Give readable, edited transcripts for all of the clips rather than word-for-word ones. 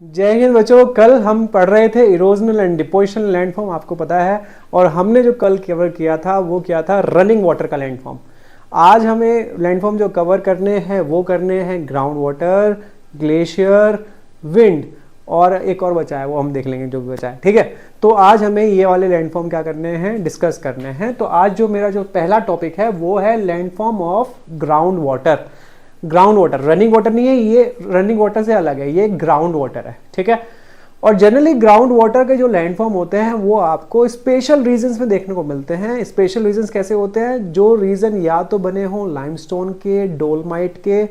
जय हिंद बच्चों। कल हम पढ़ रहे थे इरोजनल एंड डिपोजिशनल लैंडफॉर्म, आपको पता है। और हमने जो कल कवर किया था वो क्या था, रनिंग वाटर का लैंडफॉर्म। आज हमें लैंडफॉर्म जो कवर करने हैं वो करने हैं ग्राउंड वाटर, ग्लेशियर, विंड, और एक और बचा है वो हम देख लेंगे जो भी बचा है, ठीक है। तो आज हमें ये वाले लैंडफॉर्म क्या करने हैं, डिस्कस करने हैं। तो आज जो मेरा जो पहला टॉपिक है वो है landform of ground water. Ground water, running water नहीं है, ये रनिंग वाटर से अलग है, ये ग्राउंड वाटर है, ठीक है। और जनरली ग्राउंड वाटर के जो लैंडफॉर्म होते हैं वो आपको स्पेशल रीजन्स में देखने को मिलते हैं। स्पेशल रीजन्स कैसे होते हैं, जो रीजन या तो बने हों लाइमस्टोन के, डोलमाइट के,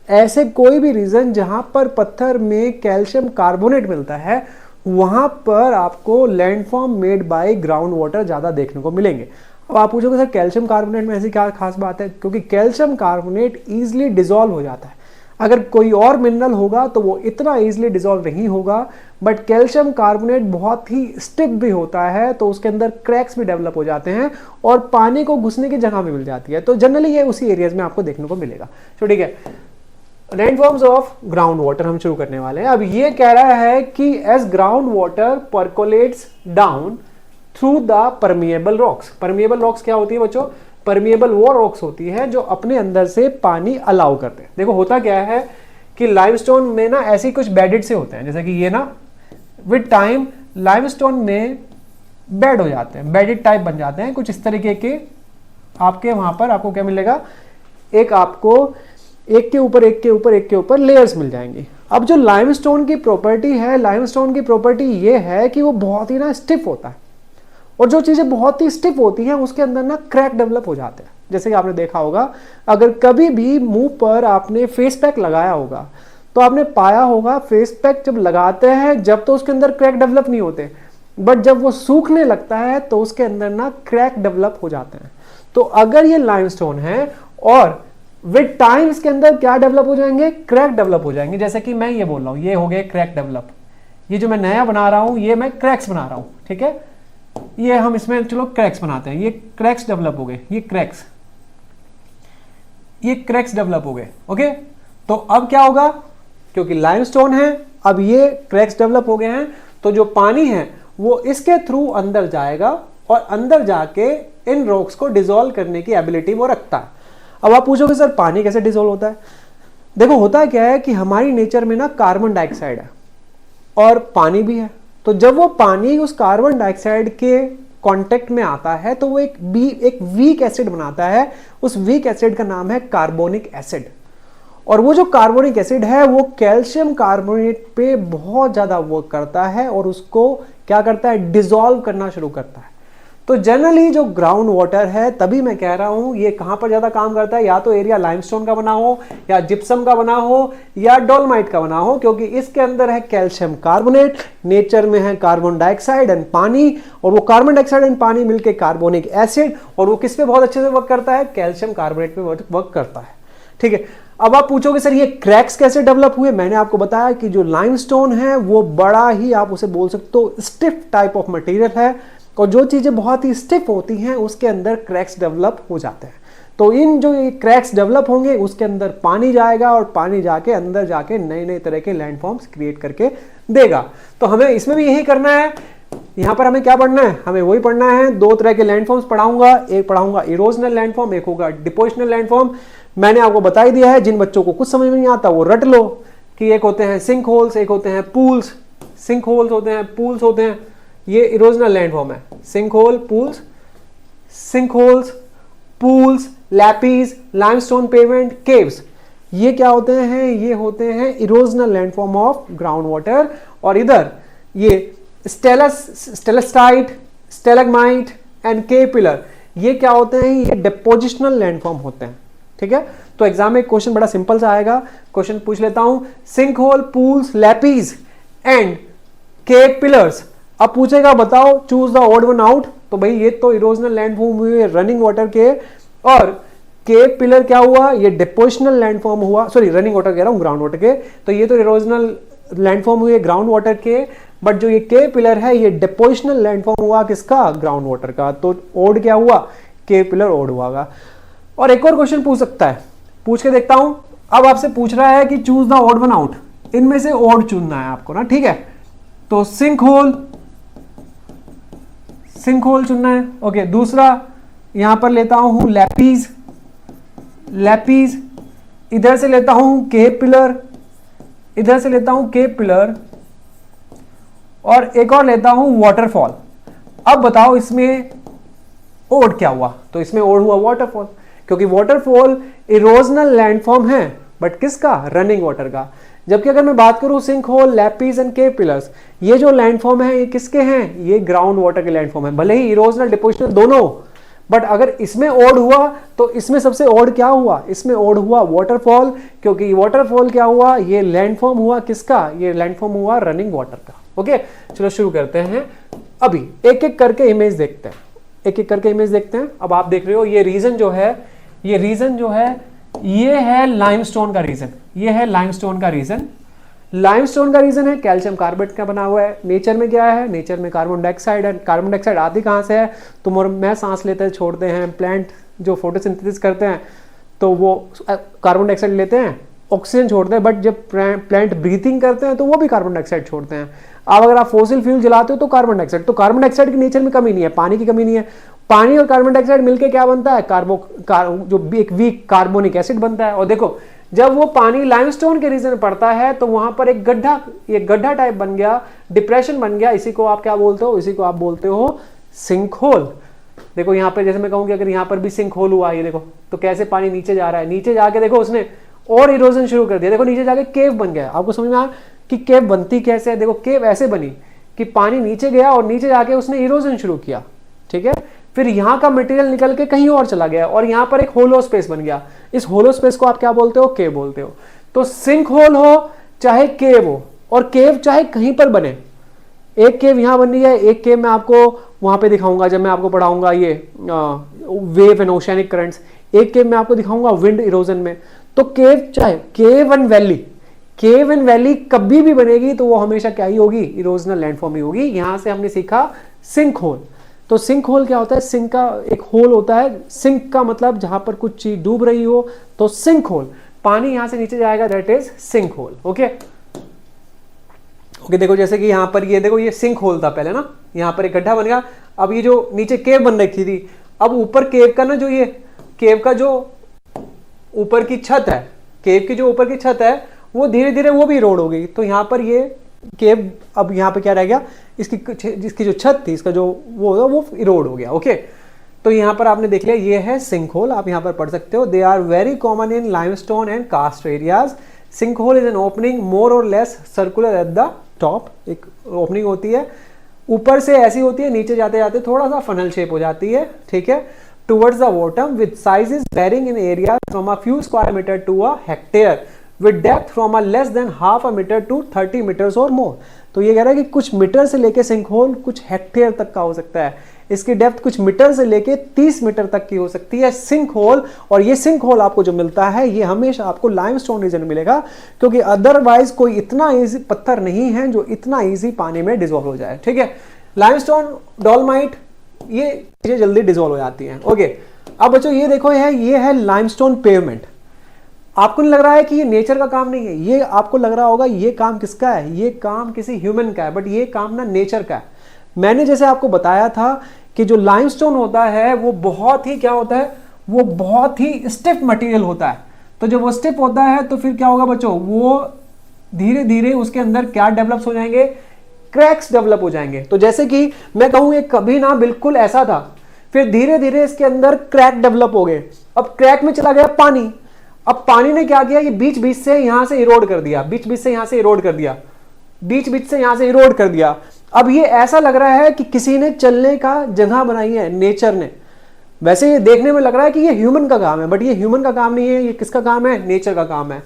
ऐसे कोई भी रीजन जहां पर पत्थर में कैल्शियम कार्बोनेट मिलता है वहां पर आपको landform made by ground water ज्यादा देखने को मिलेंगे। अब आप पूछोगे सर कैल्शियम कार्बोनेट में ऐसी क्या खास बात है, क्योंकि कैल्शियम कार्बोनेट इजीली डिसॉल्व हो जाता है। अगर कोई और मिनरल होगा तो वो इतना इजीली डिसॉल्व नहीं होगा, बट कैल्शियम कार्बोनेट बहुत ही स्टिफ भी होता है, तो उसके अंदर क्रैक्स भी डेवलप हो जाते हैं और पानी को घुसने की जगह भी मिल जाती है। तो जनरली ये उसी एरियाज में आपको देखने को मिलेगा। तो ठीक है, लैंडफॉर्म्स ऑफ ग्राउंड वाटर हम शुरू करने वाले हैं। अब ये कह रहा है कि as ground water percolates down through the permeable rocks. Permeable rocks क्या होती है बच्चों, परमिएबल वो रॉक्स होती है जो अपने अंदर से पानी अलाउ करते हैं। देखो होता क्या है कि लाइमस्टोन में ना ऐसे कुछ बेडेड से होते हैं, जैसे कि ये ना विद टाइम लाइमस्टोन में बेड हो जाते हैं, बेडेड टाइप बन जाते हैं कुछ इस तरीके के। आपके वहां पर आपको क्या मिलेगा, एक आपको एक के ऊपर एक के ऊपर एक के ऊपर लेयर्स मिल जाएंगी। अब जो लाइमस्टोन की प्रॉपर्टी है, लाइमस्टोन की प्रॉपर्टी ये है कि वो बहुत ही ना स्टिफ होता है, और जो चीजें बहुत ही स्टिफ होती हैं उसके अंदर ना क्रैक डेवलप हो जाते हैं। जैसे कि आपने देखा होगा, अगर कभी भी मुंह पर आपने फेस पैक लगाया होगा तो आपने पाया होगा फेस पैक जब लगाते हैं जब तो उसके अंदर क्रैक डेवलप नहीं होते, बट जब वो सूखने लगता है तो उसके अंदर ना क्रैक डेवलप हो जाते हैं। तो अगर ये लाइमस्टोन है और विद टाइम इसके अंदर क्या डेवलप हो जाएंगे, क्रैक डेवलप हो जाएंगे। जैसे कि मैं ये बोल रहा हूं, ये हो गए क्रैक डेवलप, ये जो मैं नया बना रहा हूं ये मैं क्रैक्स बना रहा हूं, ठीक है। ये हम इसमें चलो क्रैक्स बनाते हैं, ये क्रैक्स डेवलप हो गए, ये क्रैक्स डेवलप हो गए, ओके। तो अब क्या होगा, क्योंकि लाइमस्टोन है, अब ये क्रैक्स डेवलप हो गए हैं, तो जो पानी है वो इसके थ्रू अंदर जाएगा और अंदर जाके इन रॉक्स को डिसॉल्व करने की एबिलिटी वो रखता है। अब आप पूछोगे सर पानी कैसे डिसॉल्व होता है। देखो होता क्या है कि हमारी नेचर में ना कार्बन डाइऑक्साइड है और पानी भी है। तो जब वो पानी उस कार्बन डाइऑक्साइड के कांटेक्ट में आता है तो वो एक वीक एसिड बनाता है। उस वीक एसिड का नाम है कार्बोनिक एसिड। और वो जो कार्बोनिक एसिड है वो कैल्शियम कार्बोनेट पे बहुत ज्यादा वर्क करता है और उसको क्या करता है, डिसॉल्व करना शुरू करता है। तो जनरली जो ग्राउंड वाटर है, तभी मैं कह रहा हूं ये कहां पर ज्यादा काम करता है, या तो एरिया लाइमस्टोन का बना हो या जिप्सम का बना हो या डोलमाइट का बना हो, क्योंकि इसके अंदर है कैल्शियम कार्बोनेट, नेचर में है कार्बन डाइऑक्साइड एंड पानी, और वो कार्बन डाइऑक्साइड एंड पानी मिलकर कार्बोनिक एसिड, और वो किस पे बहुत अच्छे से वर्क करता है, कैल्शियम कार्बोनेट पे वर्क करता है, ठीक है। अब आप पूछोगे सर ये क्रैक्स कैसे डेवलप हुए। मैंने आपको बताया कि जो लाइमस्टोन है वो बड़ा ही, आप उसे बोल सकते हो, स्टिफ टाइप ऑफ मटेरियल है, और जो चीजें बहुत ही स्टिफ होती हैं उसके अंदर क्रैक्स डेवलप हो जाते हैं। तो इन जो ये क्रैक्स डेवलप होंगे उसके अंदर पानी जाएगा और पानी जाके अंदर जाके नए नए तरह के लैंडफॉर्म्स क्रिएट करके देगा। तो हमें इसमें भी यही करना है। यहां पर हमें क्या पढ़ना है, हमें वही पढ़ना है। दो तरह के लैंडफॉर्म्स पढ़ाऊंगा, एक पढ़ाऊंगा इरोजनल लैंडफॉर्म, एक होगा डिपोजिशनल लैंडफॉर्म। मैंने आपको बता ही दिया है, जिन बच्चों को कुछ समझ में नहीं आता वो रट लो कि एक होते हैं सिंक होल्स, एक होते हैं पूल्स। सिंक होल्स होते हैं, पूल्स होते हैं, ये इरोजनल लैंडफॉर्म है। Sink hole, pools, sink holes, pools, lapies, limestone pavement, caves, ये क्या होते हैं, ये होते हैं erosional landform of ground water. और इधर ये स्टेलेस्टाइट, स्टेलेग्माइट एंड केव पिलर, ये क्या होते हैं, ये डिपोजिशनल लैंडफॉर्म होते हैं, ठीक है। तो एग्जाम में क्वेश्चन बड़ा सिंपल सा आएगा, क्वेश्चन पूछ लेता हूं, sink hole, pools, lapies and cave pillars. अब पूछेगा बताओ choose the odd one out, तो भाई ये तो इरोजनल लैंडफॉर्म हुए रनिंग वाटर के, और केव पिलर क्या हुआ, ये डिपोजिशनल लैंडफॉर्म हुआ, सॉरी रनिंग वाटर कह रहा हूं, ग्राउंड वाटर के। तो ये तो इरोजनल लैंडफॉर्म हुए ग्राउंड वाटर के, बट जो ये केव पिलर है ये डिपोजिशनल लैंडफॉर्म हुआ किसका, ग्राउंड वाटर का। तो ओड क्या हुआ, केव पिलर ओड हुआ। और एक और क्वेश्चन पूछ सकता है, पूछ के देखता हूं। अब आपसे पूछ रहा है कि choose the odd one out, इनमें से ओड चुनना है आपको ना, ठीक है। तो सिंक होल चुनना है। ओके, दूसरा यहां पर लेता हूं लैपीज, इधर से लेता हूं केव पिलर, इधर से लेता हूं केव पिलर, और एक और लेता हूं वाटरफॉल। अब बताओ इसमें ओड क्या हुआ? तो इसमें ओड हुआ वाटरफॉल, क्योंकि वाटरफॉल इरोजनल लैंडफॉर्म है, बट किसका? रनिंग वाटर का। जबकि अगर मैं बात करूं sink hole, lapies and cave pillars, ये जो लैंडफॉर्म है ये किसके हैं? ये ग्राउंड वाटर के लैंडफॉर्म है, भले ही इरोजनल डिपोजिशनल दोनों, बट अगर इसमें ओड हुआ तो इसमें सबसे ओड क्या हुआ? इसमें ओड हुआ वाटरफॉल, क्योंकि वाटरफॉल क्या हुआ? ये लैंडफॉर्म हुआ किसका? ये लैंडफॉर्म हुआ रनिंग वाटर का। ओके, चलो शुरू करते हैं। अभी एक एक करके इमेज देखते हैं, अब आप देख रहे हो ये रीजन जो है, ये है लाइमस्टोन का रीजन, लाइमस्टोन का रीजन है कैल्शियम कार्बोनेट का बना हुआ है। नेचर में क्या है? नेचर में कार्बन डाइऑक्साइड है। कार्बन डाइऑक्साइड आती कहाँ से है? तुम और मैं सांस लेते हैं, छोड़ते हैं। प्लांट जो फोटोसिंथेसिस करते हैं तो वो कार्बन डाइऑक्साइड लेते हैं, ऑक्सीजन छोड़ते हैं, बट जब प्लांट ब्रीथिंग करते हैं तो वो भी कार्बन डाइऑक्साइड छोड़ते हैं। अब अगर आप फॉसिल फ्यूल जलाते हो तो कार्बन डाइऑक्साइड की नेचर में कमी नहीं है, पानी की कमी नहीं है। पानी और कार्बन डाइऑक्साइड मिलकर क्या बनता है? जो एक वीक कार्बोनिक एसिड बनता है। और देखो जब वो पानी लाइमस्टोन के रीजन में पड़ता है तो वहां पर एक गड्ढा टाइप बन गया, डिप्रेशन बन गया। इसी को आप क्या बोलते हो? इसी को आप बोलते हो सिंक होल। देखो यहाँ पे जैसे मैं कहूँ कि अगर यहाँ पर भी सिंक होल हुआ, ये देखो तो कैसे पानी नीचे जा रहा है, नीचे जाके देखो उसने और इरोजन शुरू कर दिया। देखो नीचे जाके केव बन गया। आपको समझ में आया कि केव बनती कैसे है? देखो केव ऐसे बनी कि पानी नीचे गया और नीचे जाके उसने इरोजन शुरू किया, ठीक है। फिर यहाँ का मटेरियल निकल के कहीं और चला गया और यहाँ पर एक होलो स्पेस बन गया। इस होलो स्पेस को आप क्या बोलते हो? केव बोलते हो। तो सिंक होल हो चाहे केव हो, और केव चाहे कहीं पर बने, एक केव यहाँ बन रही है, एक केव मैं आपको वहां पे दिखाऊंगा जब मैं आपको पढ़ाऊंगा ये वेव एंड ओशियनिक करंट्स। एक केव मैं आपको दिखाऊंगा विंड इरोजन में। तो केव चाहे केव एंड वैली कभी भी बनेगी तो वो हमेशा क्या ही होगी? इरोजनल लैंडफॉर्म ही होगी। यहां से हमने सीखा सिंक होल। तो सिंक होल क्या होता है? सिंक का एक होल होता है, सिंक का मतलब जहां पर कुछ चीज डूब रही हो, तो सिंक होल, पानी यहां से नीचे जाएगा, that is sinkhole. Okay, देखो जैसे कि यहां पर ये देखो, ये सिंक होल था पहले ना, यहां पर एक गड्ढा बन गया। अब ये जो नीचे केव बन रखी थी, अब ऊपर केव का ना, जो ये केव का जो ऊपर की छत है, केव की जो ऊपर की छत है, वो धीरे धीरे वो भी इरोड हो गई। तो यहाँ पर ये केव, अब यहाँ पे क्या रह गया? जिसकी जो छत थी, इसका जो वो इरोड हो गया। ओके, तो यहाँ पर आपने देख लिया ये है सिंक होल। आप यहाँ पर पढ़ सकते हो, they are very common in limestone and karst areas. Sink hole is an opening more or less circular at the top. एक ओपनिंग होती है, ऊपर से ऐसी होती है, नीचे जाते जाते थोड़ा सा फनल शेप हो जाती है, ठीक है, towards the bottom with sizes varying in area from a few square meter to a hectare with depth from a less than half a meter to 30 meters or more। तो ये कह रहा है कि कुछ मीटर से लेके सिंक होल कुछ हेक्टेयर तक का हो सकता है। इसकी डेप्थ कुछ मीटर से लेके 30 मीटर तक की हो सकती है सिंक होल। और ये सिंक होल आपको जो मिलता है ये हमेशा आपको लाइमस्टोन रीजन में मिलेगा, क्योंकि अदरवाइज कोई इतना इजी पत्थर नहीं है जो इतना इजी पानी में डिजोल्व हो जाए, ठीक है। लाइमस्टोन, डॉलमाइट, ये चीजें जल्दी डिसॉल्व हो जाती हैं। ओके, अब बच्चों ये देखो, ये है लाइमस्टोन पेवमेंट। आपको नहीं लग रहा है कि ये नेचर का काम नहीं है? ये आपको लग रहा होगा ये काम किसका है? ये काम किसी ह्यूमन का है, बट ये काम ना नेचर का है। मैंने जैसे आपको बताया था कि जो लाइमस्टोन होता है वो बहुत ही क्या होता है? वो बहुत ही स्टिफ मटेरियल होता है। तो जब वो स्टिफ होता है तो फिर क्या होगा बच्चों? वो धीरे धीरे उसके अंदर क्या डेवलप हो जाएंगे? क्रैक्स डेवलप हो जाएंगे। तो जैसे कि मैं कहूं ये कभी ना बिल्कुल ऐसा था, फिर धीरे धीरे इसके अंदर क्रैक डेवलप हो गए। अब क्रैक में चला गया पानी। अब पानी ने क्या किया? ये बीच बीच से यहां से इरोड कर दिया, बीच बीच से यहां से इरोड कर दिया, बीच बीच से यहां से इरोड कर दिया। अब ये ऐसा लग रहा है कि किसी ने चलने का जगह बनाई है, नेचर ने। वैसे ये देखने में लग रहा है कि ये ह्यूमन का काम है, बट ये ह्यूमन का काम नहीं है। ये किसका काम है? नेचर का काम है।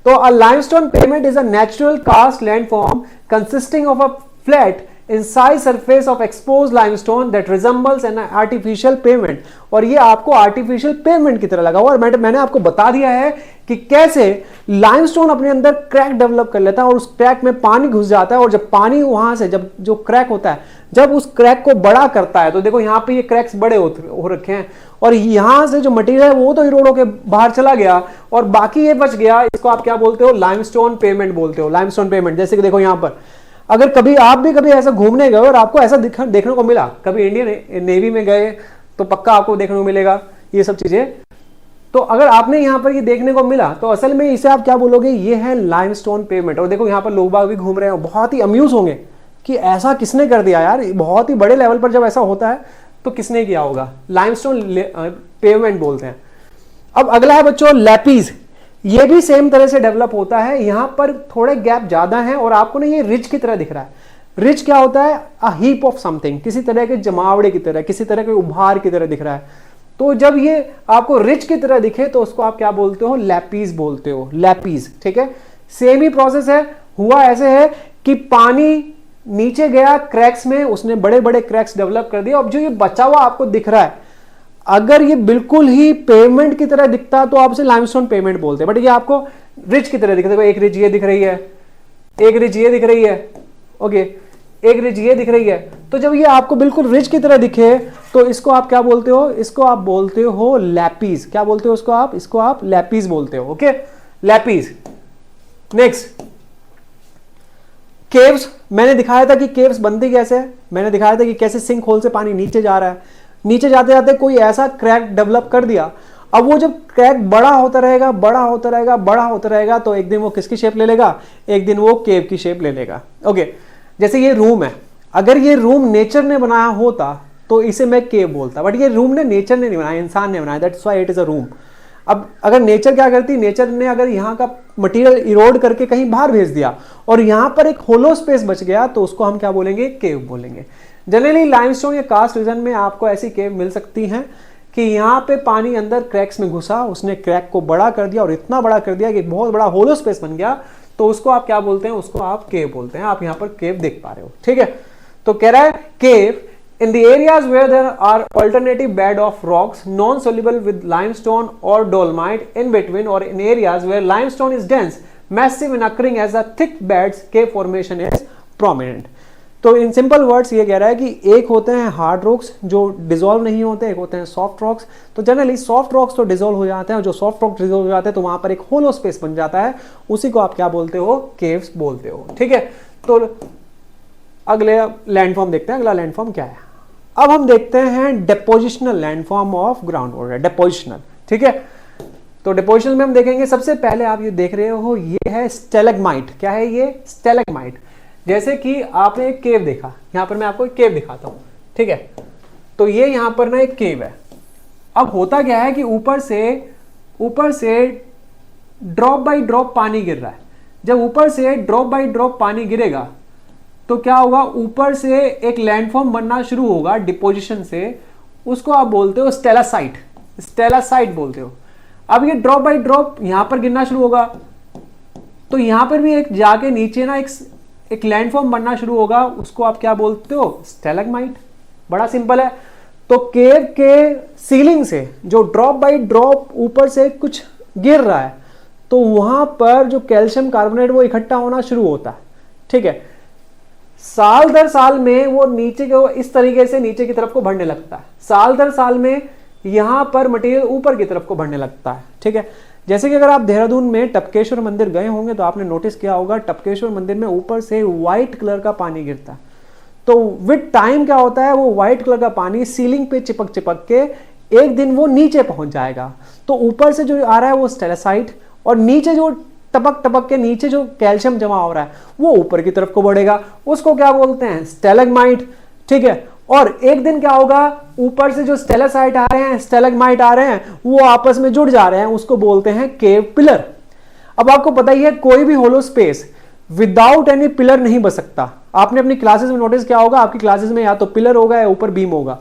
तो a limestone pavement is a natural karst landform consisting of a flat incised surface of exposed limestone that resembles an artificial pavement। और ये आपको artificial pavement की तरह लगा हुआ। और मैंने आपको बता दिया है कि कैसे लाइमस्टोन अपने अंदर क्रैक डेवलप कर लेता है और उस क्रैक में पानी घुस जाता है। और जब पानी वहां से, जब जो क्रैक होता है, जब उस क्रैक को बड़ा करता है, तो देखो यहाँ पे ये क्रैक्स बड़े हो रखे हैं, और यहां से जो मटेरियल है वो तो इरोड होके बाहर चला गया और बाकी ये बच गया, इसको आप क्या बोलते हो, लाइमस्टोन पेमेंट बोलते हो। लाइमस्टोन पेमेंट, जैसे कि देखो यहां पर अगर कभी आप भी कभी ऐसा घूमने गए और आपको ऐसा देखने को मिला, कभी इंडियन नेवी में गए तो पक्का आपको देखने को मिलेगा ये सब चीजें। तो अगर आपने यहां पर ये देखने को मिला तो असल में इसे आप क्या बोलोगे, ये है लाइमस्टोन पेमेंट। और देखो यहां पर लोग बाग भी घूम रहे हैं, बहुत ही अम्यूज होंगे कि ऐसा किसने कर दिया यार, बहुत ही बड़े लेवल पर जब ऐसा होता है तो किसने किया होगा, लाइमस्टोन पेमेंट बोलते हैं। अब अगला है बच्चों लैपीज, ये भी सेम तरह से डेवलप होता है, यहां पर थोड़े गैप ज्यादा हैं और आपको ना ये रिज की तरह दिख रहा है। रिज क्या होता है, अ हीप ऑफ समथिंग, किसी तरह के जमावड़े की तरह, किसी तरह के उभार की तरह दिख रहा है। तो जब ये आपको रिज की तरह दिखे तो उसको आप क्या बोलते हो, लैपीज बोलते हो, लैपीज। ठीक है, सेम ही प्रोसेस है। हुआ ऐसे है कि पानी नीचे गया क्रैक्स में, उसने बड़े बड़े क्रैक्स डेवलप कर दिए। अब जो ये बचा हुआ आपको दिख रहा है, अगर ये बिल्कुल ही पेमेंट की तरह दिखता तो आप इसे लाइमस्टोन पेमेंट बोलते हैं, बट ये आपको रिज की तरह दिखता है। एक रिज ये दिख रही है, एक रिज ये दिख रही है, ओके, एक रिज ये दिख रही है। तो जब ये आपको बिल्कुल रिज की तरह दिखे तो इसको आप क्या बोलते हो, इसको आप बोलते हो लैपीज। क्या बोलते हो उसको आप, इसको आप लैपीज बोलते हो, ओके, लैपीज। नेक्स्ट केव्स, मैंने दिखाया था कि केव्स बनती कैसे है, मैंने दिखाया था कि कैसे सिंक होल से पानी नीचे जा रहा है, नीचे जाते जाते कोई ऐसा क्रैक डेवलप कर दिया। अब वो जब क्रैक बड़ा होता रहेगा, बड़ा होता रहेगा, बड़ा होता रहेगा, तो एक दिन वो किसकी शेप ले लेगा, एक दिन वो केव की शेप ले लेगा। ओके, जैसे ये रूम है, अगर ये रूम नेचर ने बनाया होता तो इसे मैं केव बोलता, बट ये रूम ने नेचर ने नहीं बनाया, इंसान ने बनाया, that's why it is a room. अब अगर नेचर क्या करती, नेचर ने अगर यहाँ का मटेरियल इरोड करके कहीं बाहर भेज दिया और यहाँ पर एक होलो स्पेस बच गया तो उसको हम क्या बोलेंगे, केव बोलेंगे। जनरली लाइमस्टोन या कास्ट रीजन में आपको ऐसी केव मिल सकती हैं कि यहाँ पे पानी अंदर क्रैक्स में घुसा, उसने क्रैक को बड़ा कर दिया और इतना बड़ा कर दिया कि बहुत बड़ा होलो स्पेस बन गया, तो उसको आप क्या बोलते हैं, उसको आप केव बोलते हैं। आप यहाँ पर केव देख पा रहे हो, ठीक है। तो कह रहा है केव in the areas where there are alternative bed of rocks non-soluble with limestone or dolomite in between, or in areas where limestone is dense, massive and occurring as a thick beds, cave formation is prominent। तो in simple words ये कह रहा है कि एक होते हैं hard rocks जो डिसॉल्व नहीं होते, एक होते हैं सॉफ्ट रॉक्स। तो जनरली सॉफ्ट रॉक्स तो डिसॉल्व हो जाते हैं, और जो सॉफ्ट रॉक्स डिसॉल्व हो जाते हैं तो वहां पर एक होलो स्पेस बन जाता है, उसी को आप क्या बोलते हो, केव्स बोलते हो, ठीक है। तो अगले लैंडफॉर्म देखते हैं, अगला लैंडफॉर्म क्या है। अब हम देखते हैं डेपोजिशनल लैंडफॉर्म ऑफ ग्राउंड वाटर, डेपोजिशनल, ठीक है। तो डेपोजिशनल में हम देखेंगे, सबसे पहले आप ये देख रहे हो, ये है स्टेलेग्माइट। क्या है ये, स्टेलेग्माइट। जैसे कि आपने एक केव देखा, यहां पर मैं आपको एक केव दिखाता हूं, ठीक है। तो ये यहां पर ना एक केव है। अब होता क्या है कि ऊपर से ड्रॉप बाय ड्रॉप पानी गिर रहा है। जब ऊपर से ड्रॉप बाय ड्रॉप पानी गिरेगा तो क्या होगा, ऊपर से एक लैंडफॉर्म बनना शुरू होगा डिपोजिशन से, उसको आप बोलते हो स्टेलासाइट, स्टेलासाइट बोलते हो। अब ये ड्रॉप बाय ड्रॉप यहां पर गिरना शुरू होगा, तो यहां पर भी एक जाके नीचे ना एक लैंडफॉर्म बनना शुरू होगा, उसको आप क्या बोलते हो, स्टेलेग्माइट। बड़ा सिंपल है। तो केव के सीलिंग से जो ड्रॉप बाय ड्रॉप ऊपर से कुछ गिर रहा है, तो वहां पर जो कैल्शियम कार्बोनेट वो इकट्ठा होना शुरू होता है, ठीक है। साल दर साल में वो नीचे को इस तरीके से नीचे की तरफ को बढ़ने लगता है, साल दर साल में यहां पर मटेरियल ऊपर की तरफ को बढ़ने लगता है, ठीक है। जैसे कि अगर आप देहरादून में टपकेश्वर मंदिर गए होंगे तो आपने नोटिस किया होगा, टपकेश्वर मंदिर में ऊपर से व्हाइट कलर का पानी गिरता है। तो विद टाइम क्या होता है, वो व्हाइट कलर का पानी सीलिंग पे चिपक चिपक के एक दिन वो नीचे पहुंच जाएगा। तो ऊपर से जो आ रहा है वो स्टेलासाइट, और नीचे जो टपक टपक के नीचे जो कैल्शियम जमा हो रहा है वो ऊपर की तरफ को बढ़ेगा, उसको क्या बोलते हैं, स्टेलेग्माइट, ठीक है। और एक दिन क्या होगा, ऊपर से जो स्टेलासाइट आ रहे हैं, स्टेलेग्माइट आ रहे हैं, वो आपस में जुड़ जा रहे हैं, उसको बोलते हैं केव पिलर। अब आपको पता ही है, कोई भी होलो स्पेस विदाउट एनी पिलर नहीं बच सकता। आपने अपनी क्लासेस में नोटिस किया होगा, आपकी क्लासेस में या तो पिलर होगा या ऊपर बीम होगा,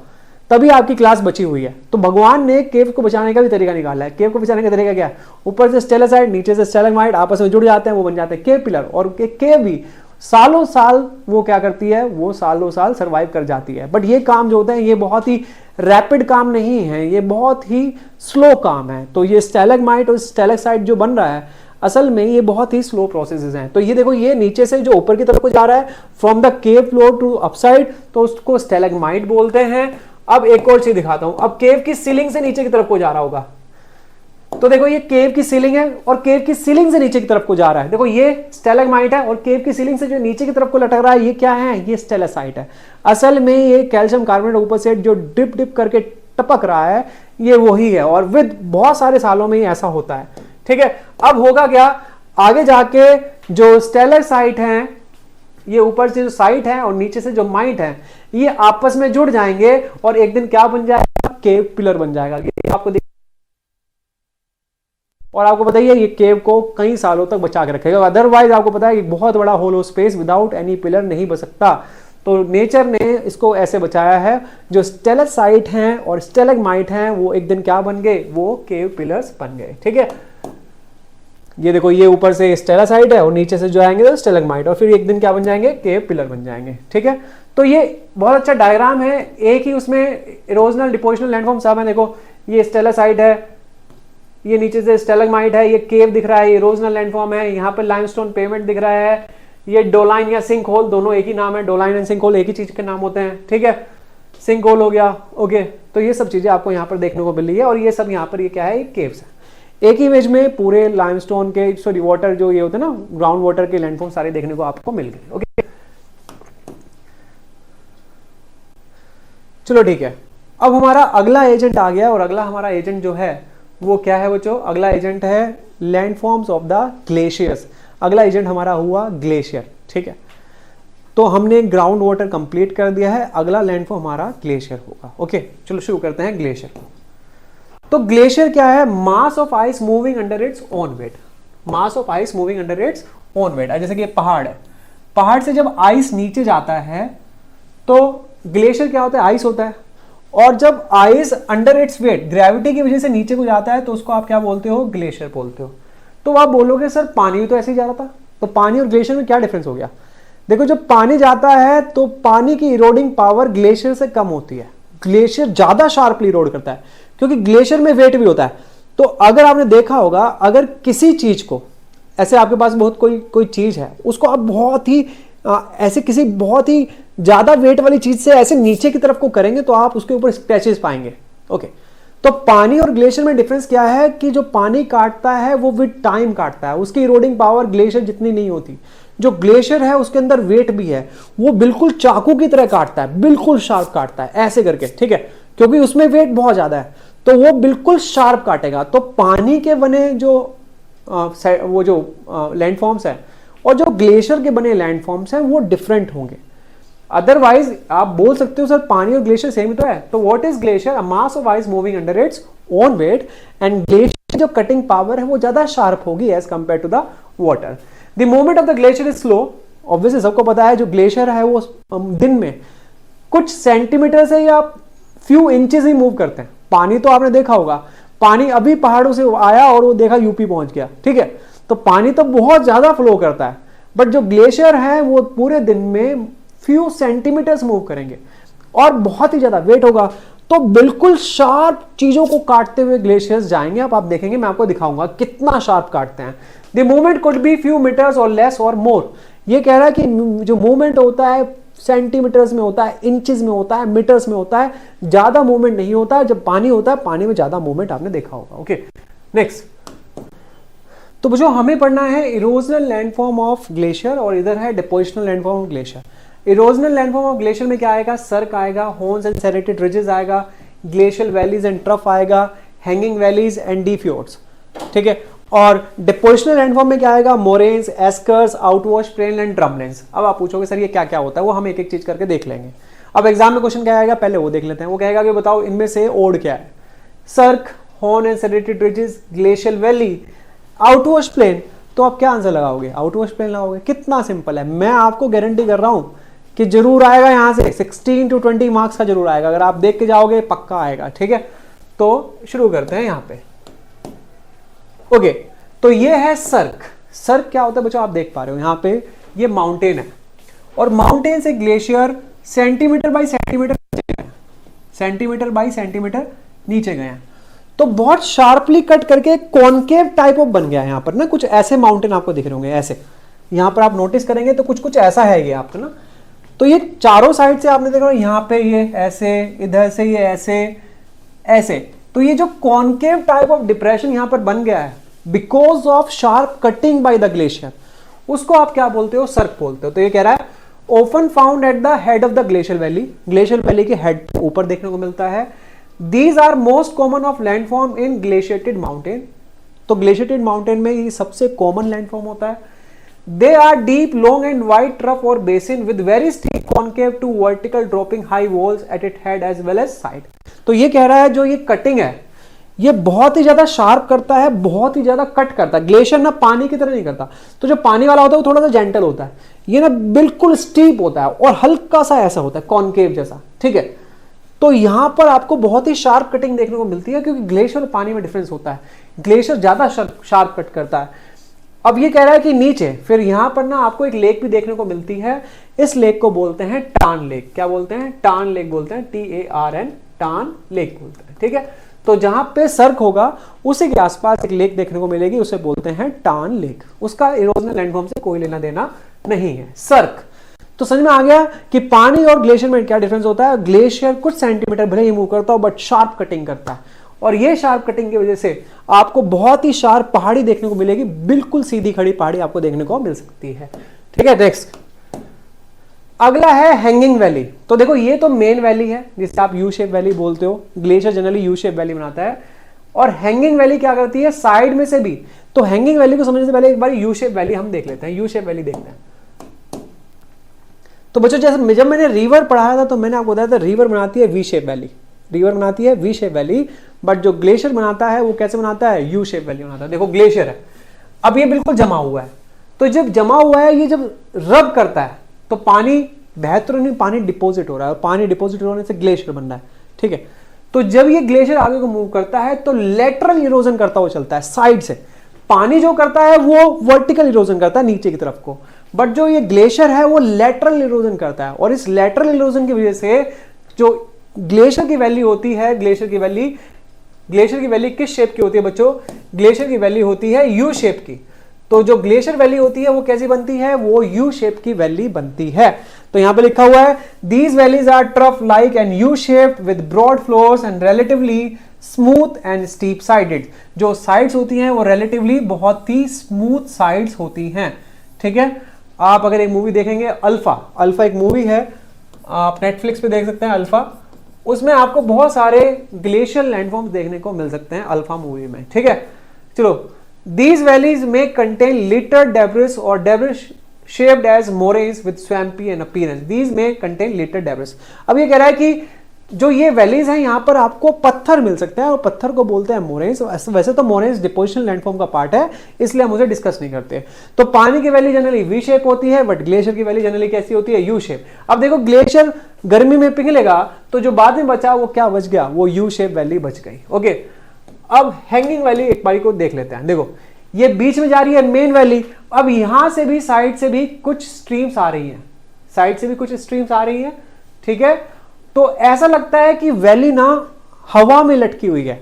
तभी आपकी क्लास बची हुई है। तो भगवान ने केव को बचाने का भी तरीका निकाला है। केव को बचाने का तरीका क्या है, ऊपर से स्टेलासाइट, नीचे से स्टेलेग्माइट आपस में जुड़ जाते हैं, वो बन जाते हैं केव पिलर। और केव भी सालों साल वो क्या करती है, वो सालों साल सर्वाइव कर जाती है। बट ये काम जो होता है ये बहुत ही रैपिड काम नहीं है, ये बहुत ही स्लो काम है। तो ये स्टेलेग्माइट और स्टेलेसाइट जो बन रहा है, असल में ये बहुत ही स्लो प्रोसेसेस हैं। तो ये देखो, ये नीचे से जो ऊपर की तरफ को जा रहा है from the cave floor to upside, तो उसको स्टेलेग्माइट बोलते हैं। अब एक और चीज दिखाता हूं, अब केव की सीलिंग से नीचे की तरफ को जा रहा होगा, तो देखो ये केव की सीलिंग है और केव की सीलिंग से नीचे की तरफ को जा रहा है। देखो ये स्टैलेगमाइट है और केव की सीलिंग से जो नीचे की तरफ को लटक रहा है ये क्या है, ये स्टेलासाइट है। असल में ये कैल्शियम कार्बोनेट ऊपर से जो डिप डिप करके टपक रहा है ये वही है, और विद बहुत सारे सालों में ही ऐसा होता है। ठीक है, अब होगा क्या, आगे जाके जो स्टेलासाइट है, ये ऊपर से जो साइट है और नीचे से जो माइट है, ये आपस में जुड़ जाएंगे और एक दिन क्या बन जाएगा, केव पिलर बन जाएगा। ये आपको और आपको बताइए ये केव को कई सालों तक बचा के रखेगा, अदरवाइज आपको पता है कि बहुत बड़ा होलो स्पेस विदाउट एनी पिलर नहीं बच सकता। तो नेचर ने इसको ऐसे बचाया है, जो स्टेलासाइट हैं और स्टेलेगमाइट हैं वो एक दिन क्या बन गए, वो केव पिलर्स बन गए। ठीक है, ये देखो ये ऊपर से स्टेलासाइट है और नीचे से जो आएंगे तो स्टेलेगमाइट, और फिर एक दिन क्या बन जाएंगे, केव पिलर बन जाएंगे। ठीक है, तो ये बहुत अच्छा डायग्राम है, एक ही उसमें इरोजनल डिपोजिशनल लैंडफॉर्म सब है। देखो ये स्टेलासाइट है, ये नीचे से स्टेलेगमाइट है, ये केव दिख रहा है, ये इरोजनल लैंडफॉर्म है, यहाँ पे लाइमस्टोन पेमेंट दिख रहा है, ये डोलाइन या सिंक होल, दोनों एक ही नाम है, डोलाइन एंड सिंक होल एक ही चीज के नाम होते हैं। ठीक है, सिंक होल हो गया। ओके, तो ये सब चीजें आपको यहाँ पर देखने को मिल रही है, और ये सब यहाँ पर ये क्या है, केव्स है। एक ही इमेज में पूरे लाइमस्टोन के, सॉरी वाटर जो ये होते हैं ना, ग्राउंड वाटर के लैंडफॉर्म सारे देखने को आपको मिल गए। ओके, चलो ठीक है, अब हमारा अगला एजेंट आ गया, और अगला हमारा एजेंट जो है वो क्या है बच्चों, अगला एजेंट है लैंडफॉर्म्स ऑफ द ग्लेशियर्स। अगला एजेंट हमारा हुआ ग्लेशियर। ठीक है, तो हमने ग्राउंड वाटर कंप्लीट कर दिया है, अगला लैंडफॉर्म हमारा ग्लेशियर होगा। ओके, चलो शुरू करते हैं ग्लेशियर। तो ग्लेशियर क्या है, मास of ice moving under its own wait. Mass of ice moving under its own wait. जैसे कि पहाड़ है, पहाड़ से जब आइस नीचे जाता है तो ग्लेशियर क्या होता है, आइस होता है, और जब ice under its weight gravity की वजह से नीचे को जाता है तो उसको आप क्या बोलते हो, ग्लेशियर बोलते हो। तो आप बोलोगे सर पानी तो ऐसे ही जा रहा था, तो पानी और ग्लेशियर में क्या डिफरेंस हो गया। देखो जब पानी जाता है तो पानी की इरोडिंग पावर ग्लेशियर से कम होती है, ग्लेशियर ज्यादा शार्पली इरोड करता है क्योंकि ग्लेशियर में वेट भी होता है। तो अगर आपने देखा होगा, अगर किसी चीज को ऐसे आपके पास बहुत कोई चीज है, उसको आप बहुत ही ऐसे किसी बहुत ही ज्यादा वेट वाली चीज से ऐसे नीचे की तरफ को करेंगे तो आप उसके ऊपर स्क्रैचेस पाएंगे। ओके, तो पानी और ग्लेशियर में डिफरेंस क्या है कि जो पानी काटता है वो विद टाइम काटता है, उसकी इरोडिंग पावर ग्लेशियर जितनी नहीं होती। जो ग्लेशियर है उसके अंदर वेट भी है, वो बिल्कुल चाकू की तरह काटता है, बिल्कुल शार्प काटता है ऐसे करके। ठीक है, क्योंकि उसमें वेट बहुत ज्यादा है तो वो बिल्कुल शार्प काटेगा। तो पानी के बने जो वो जो लैंडफॉर्म्स है और जो ग्लेशियर के बने लैंडफॉर्म्स हैं वो डिफरेंट होंगे। अदरवाइज आप बोल सकते हो सर पानी और ग्लेशियर सेम ही तो है। तो what is glacier, a mass of ice moving under its own weight, and glacier जो कटिंग पावर है वो ज्यादा शार्प होगी as compare to the water. The movement of the glacier is slow. Obviously सबको पता है जो ग्लेशियर है वो दिन में कुछ सेंटीमीटर से या फ्यू इंचेस ही मूव करते हैं। पानी तो आपने देखा होगा, पानी अभी पहाड़ों से आया और वो देखा यूपी पहुंच गया। ठीक है, तो पानी तो बहुत ज्यादा फ्लो करता है, बट जो ग्लेशियर है वो पूरे दिन में फ्यू सेंटीमीटर्स मूव करेंगे और बहुत ही ज्यादा वेट होगा। तो बिल्कुल शार्प चीजों को काटते हुए ग्लेशियर्स जाएंगे। अब आप देखेंगे, मैं आपको दिखाऊंगा कितना शार्प काटते हैं। The movement could be few metres और लेस और मोर। ये कह रहा है कि जो मूवमेंट होता है सेंटीमीटर्स में होता है, इंचेस में होता है, मीटर्स में होता है, ज्यादा मूवमेंट नहीं होता है। जब पानी होता है, पानी में ज्यादा मूवमेंट आपने देखा होगा। Okay, next. तो जो हमें पढ़ना है इरोजनल लैंडफॉर्म ऑफ ग्लेशियर और इधर है depositional landform of glacier. Erosional landform of glacier में क्या आएगा, सर्क आएगा, हॉर्न्स एंड सेरेटेड रिजेस आएगा, ग्लेशियल वैलीज एंड ट्रफ आएगा, हैंगिंग वैलीज एंड डी फ्योर्ड्स। ठीक है, और डिपोजिशनल लैंडफॉर्म में क्या आएगा, मोरेन्स, एस्कर्स, आउटवॉश प्लेन एंड ड्रमलैंड्स। अब आप पूछोगे सर ये क्या क्या होता है, वो हम एक एक चीज करके देख लेंगे। अब एग्जाम में क्वेश्चन क्या आएगा, पहले वो देख लेते हैं। वो कहेगा कि बताओ इनमें से ओड क्या है, cirque, horn and serrated ridges, glacial valley, outwash plain. तो आप क्या आंसर लगाओगे, आउटवॉश प्लेन लगाओगे। कितना सिंपल है, मैं आपको गारंटी कर रहा हूं कि जरूर आएगा यहां से 16 to 20 मार्क्स का जरूर आएगा। अगर आप देख के जाओगे पक्का आएगा। ठीक है, तो शुरू करते हैं यहां पे। ओके, तो ये है सर्क। सर्क क्या होता है बच्चों, आप देख पा रहे हो यहां पे ये माउंटेन है और माउंटेन से ग्लेशियर सेंटीमीटर बाई सेंटीमीटर नीचे गए हैं। तो बहुत शार्पली कट करके कॉनकेव टाइप ऑफ बन गया है यहां पर ना। कुछ ऐसे माउंटेन आपको दिख रहे होंगे ऐसे, यहां पर आप नोटिस करेंगे तो कुछ कुछ ऐसा है ये आपको ना। तो ये चारों साइड से आपने देखा यहाँ पे ये ऐसे, इधर से ये ऐसे ऐसे, तो ये जो कॉनकेव टाइप ऑफ डिप्रेशन यहां पर बन गया है because of sharp cutting by the glacier, उसको आप क्या बोलते हो? सर्क बोलते हो। तो ये कह रहा है often found at the head of the glacier valley, glacier valley के हेड ऊपर देखने को मिलता है। These are most common of landform in glaciated mountain, तो ग्लेशिएटेड माउंटेन में ये सबसे कॉमन लैंडफॉर्म होता है। They are deep, long and wide trough और basin with very steep concave to vertical dropping high walls at it head as well as side. तो ये कह रहा है जो ये कटिंग है ये बहुत ही ज्यादा शार्प करता है, बहुत ही ज्यादा कट करता है। ग्लेशियर ना पानी की तरह नहीं करता, तो जो पानी वाला होता है वो थोड़ा सा जेंटल होता है, ये ना बिल्कुल स्टीप होता है और हल्का सा ऐसा होता है कॉनकेव जैसा, ठीक है। तो यहां पर आपको बहुत ही शार्प कटिंग देखने को मिलती है क्योंकि ग्लेशियर और पानी में डिफरेंस होता है, ग्लेशियर ज्यादा शार्प कट करता है। अब ये कह रहा है कि नीचे फिर यहां पर ना आपको एक लेक भी देखने को मिलती है, इस लेक को बोलते हैं टान लेक। क्या बोलते हैं? टान लेक बोलते हैं, TARN, टान लेक बोलते हैं, ठीक है। तो जहां पे सर्क होगा उसी के आसपास एक लेक देखने को मिलेगी, उसे बोलते हैं टान लेक। उसका इरोजनल लैंडफॉर्म से कोई लेना देना नहीं है। सर्क तो समझ में आ गया कि पानी और ग्लेशियर में क्या डिफरेंस होता है। ग्लेशियर कुछ सेंटीमीटर भले ही मूव करता हो बट शार्प कटिंग करता है, और ये शार्प कटिंग की वजह से आपको बहुत ही शार्प पहाड़ी देखने को मिलेगी, बिल्कुल सीधी खड़ी पहाड़ी आपको देखने को मिल सकती है, ठीक है। नेक्स्ट अगला है हैंगिंग वैली। तो देखो ये तो मेन वैली है जिसे आप यू शेप वैली बोलते हो, glacier generally U shape valley बनाता है, और हैंगिंग वैली क्या करती है? साइड में से भी। तो हैंगिंग वैली को समझने से पहले एक बार यू शेप वैली हम देख लेते हैं, यू शेप वैली देखते हैं। तो बच्चों जैसे जब मैंने रिवर पढ़ाया था तो मैंने आपको बताया था रिवर बनाती है वी शेप वैली, रिवर बनाती है वी शेप वैली, बट जो ग्लेशियर बनाता है वो कैसे बनाता है? यू शेप वैली बनाता है। देखो ग्लेशियर है, अब ये बिल्कुल जमा हुआ है, तो जब जमा हुआ है ये जब रब करता है तो पानी बेहतर नहीं, पानी डिपॉजिट हो रहा है, और पानी डिपॉजिट होने से ग्लेशियर बन रहा है, ठीक है। तो जब ये ग्लेशियर आगे को मूव करता है तो लेटरल इरोजन करता हुआ चलता है साइड से। पानी जो करता है वो वर्टिकल इरोजन करता है नीचे की तरफ को, बट जो ये ग्लेशियर है वो लेटरल इरोजन करता है, और इस लेटरल इरोजन की वजह से जो ग्लेशियर की वैली होती है, ग्लेशियर की वैली किस शेप की होती है बच्चों? ग्लेशियर की वैली होती है यू शेप की। तो जो ग्लेशियर वैली होती है वो कैसी बनती है? वो यू शेप की वैली बनती है। तो यहां पे लिखा हुआ है these valleys are trough like and U shaped with broad floors and relatively smooth and steep sided. जो साइड्स होती हैं वो रिलेटिवली बहुत ही स्मूथ साइड्स होती हैं, ठीक है। आप अगर एक मूवी देखेंगे अल्फा एक मूवी है, आप नेटफ्लिक्स पे देख सकते हैं अल्फा, उसमें आपको बहुत सारे ग्लेशियर लैंडफॉर्म्स देखने को मिल सकते हैं अल्फा मूवी में, ठीक है। चलो These valleys may contain littered debris or debris shaped as moraines with swampy and appearance. These may contain littered debris. अब ये कह रहा है कि जो ये वैलीज हैं यहाँ पर आपको पत्थर मिल सकते हैं, और पत्थर को बोलते हैं मोरेन्स। वैसे तो मोरेन्स डिपोजिशन लैंडफॉर्म का पार्ट है, इसलिए हम उसे डिस्कस नहीं करते। तो पानी की वैली जनरली वी शेप होती है, बट ग्लेशियर की वैली जनरली कैसी होती है? U shape. अब देखो ग्लेशियर गर्मी में पिघलेगा तो जो बाद में बचा वो क्या बच गया? वो यू शेप वैली बच गई, ओके। अब हैंगिंग वैली एक बारी को देख लेते हैं। देखो ये बीच में जा रही है मेन वैली, अब यहां से भी साइड से भी कुछ स्ट्रीम्स आ रही हैं, साइड से भी कुछ स्ट्रीम्स आ रही हैं, ठीक है। तो ऐसा लगता है कि वैली ना हवा में लटकी हुई है,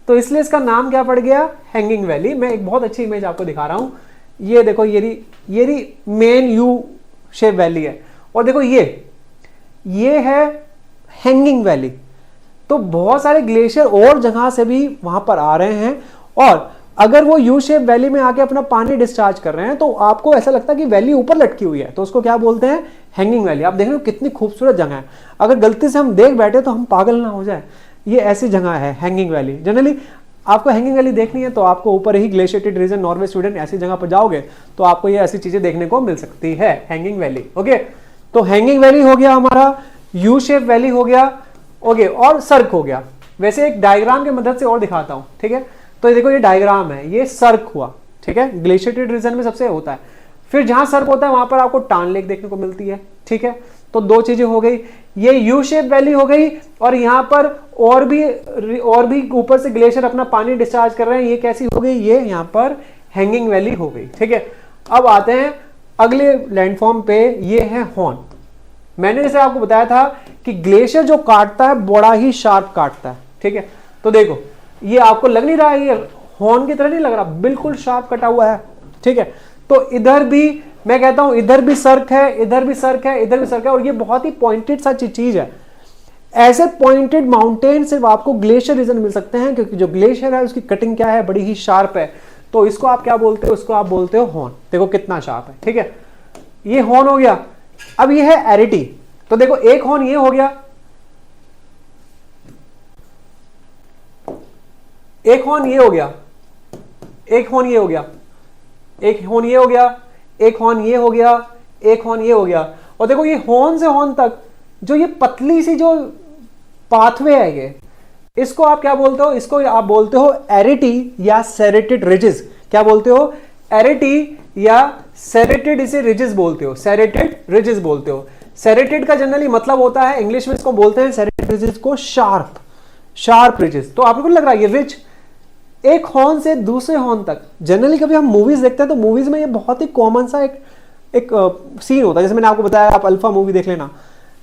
तो इसलिए इसका नाम क्या पड़ गया? Hanging valley. मैं एक बहुत अच्छी इमेज आपको दिखा रहा हूं, ये देखो ये मेन यू शेप वैली है, और देखो ये है हैंगिंग वैली। तो बहुत सारे ग्लेशियर और जगह से भी वहां पर आ रहे हैं, और अगर वो यू शेप वैली में आके अपना पानी डिस्चार्ज कर रहे हैं तो आपको ऐसा लगता है कि वैली ऊपर लटकी हुई है, तो उसको क्या बोलते हैं? Hanging valley. आप देख रहे हो कितनी खूबसूरत जगह है, अगर गलती से हम देख बैठे तो हम पागल ना हो जाए, ये ऐसी जगह है हैंगिंग वैली। जनरली आपको हैंगिंग वैली देखनी है तो आपको ऊपर ही ग्लेशिएटेड रीजन, नॉर्वे, स्वीडन ऐसी जगह पर जाओगे तो आपको ये ऐसी चीजें देखने को मिल सकती है, हैंगिंग वैली, ओके। तो हैंगिंग वैली हो गया हमारा, यू शेप वैली हो गया, ओके, और सर्क हो गया। वैसे एक डायग्राम की मदद से और दिखाता हूं, ठीक है। तो देखो ये डायग्राम है, ये सर्क हुआ, ठीक है, ग्लेशिएटेड रीजन में सबसे होता है। फिर जहां सर्क होता है वहां पर आपको टान लेक देखने को मिलती है, ठीक है। तो दो चीजें हो गई, ये यू शेप वैली हो गई, और यहां पर और भी ऊपर से ग्लेशियर अपना पानी डिस्चार्ज कर रहे हैं, ये कैसी हो गई? ये यहां पर हैंगिंग वैली हो गई, ठीक है। अब आते हैं अगले लैंडफॉर्म पे, ये है हॉर्न। मैंने जैसे आपको बताया था कि ग्लेशियर जो काटता है बड़ा ही शार्प काटता है, ठीक है। तो देखो ये आपको लग नहीं रहा है, ये हॉर्न की तरह नहीं लग रहा, बिल्कुल शार्प कटा हुआ है, ठीक है। तो इधर भी मैं कहता हूं इधर भी सर्क है, इधर भी सर्क है, इधर भी सर्क है, और ये बहुत ही पॉइंटेड सा चीज है। ऐसे पॉइंटेड माउंटेन सिर्फ आपको ग्लेशियर रीजन मिल सकते हैं, क्योंकि जो ग्लेशियर है उसकी कटिंग क्या है, बड़ी ही शार्प है। तो इसको आप क्या बोलते हो, इसको आप बोलते हो हॉर्न। देखो कितना शार्प है, ठीक है, ये हॉर्न हो गया। अब ये है एरिटी, तो देखो एक हॉर्न ये हो गया, एक हॉर्न ये हो गया, एक हॉर्न ये हो गया, एक हॉर्न ये हो गया, एक हॉर्न ये हो गया, एक हॉर्न ये हो गया। और देखो ये हॉर्न से हॉर्न तक जो ये पतली सी जो पाथवे है, ये इसको आप क्या बोलते हो, इसको आप बोलते हो एरिटी या सेरेटेड रिजेस। क्या बोलते हो, एरिटी या सेरेटेड, इसे रिजेस बोलते हो, सेरेटेड रिजेस बोलते हो। सेरेटेड का जनरली मतलब होता है, इंग्लिश में इसको बोलते हैं सेरेटेड रिजेस को शार्प, शार्प रिजेस। तो आपको लग रहा है ये रिज, एक हॉर्न से दूसरे हॉर्न तक। जनरली कभी हम मूवीज देखते हैं तो मूवीज में ये बहुत ही कॉमन सा एक सीन होता है। जैसे मैंने आपको बताया, आप अल्फा मूवी देख लेना,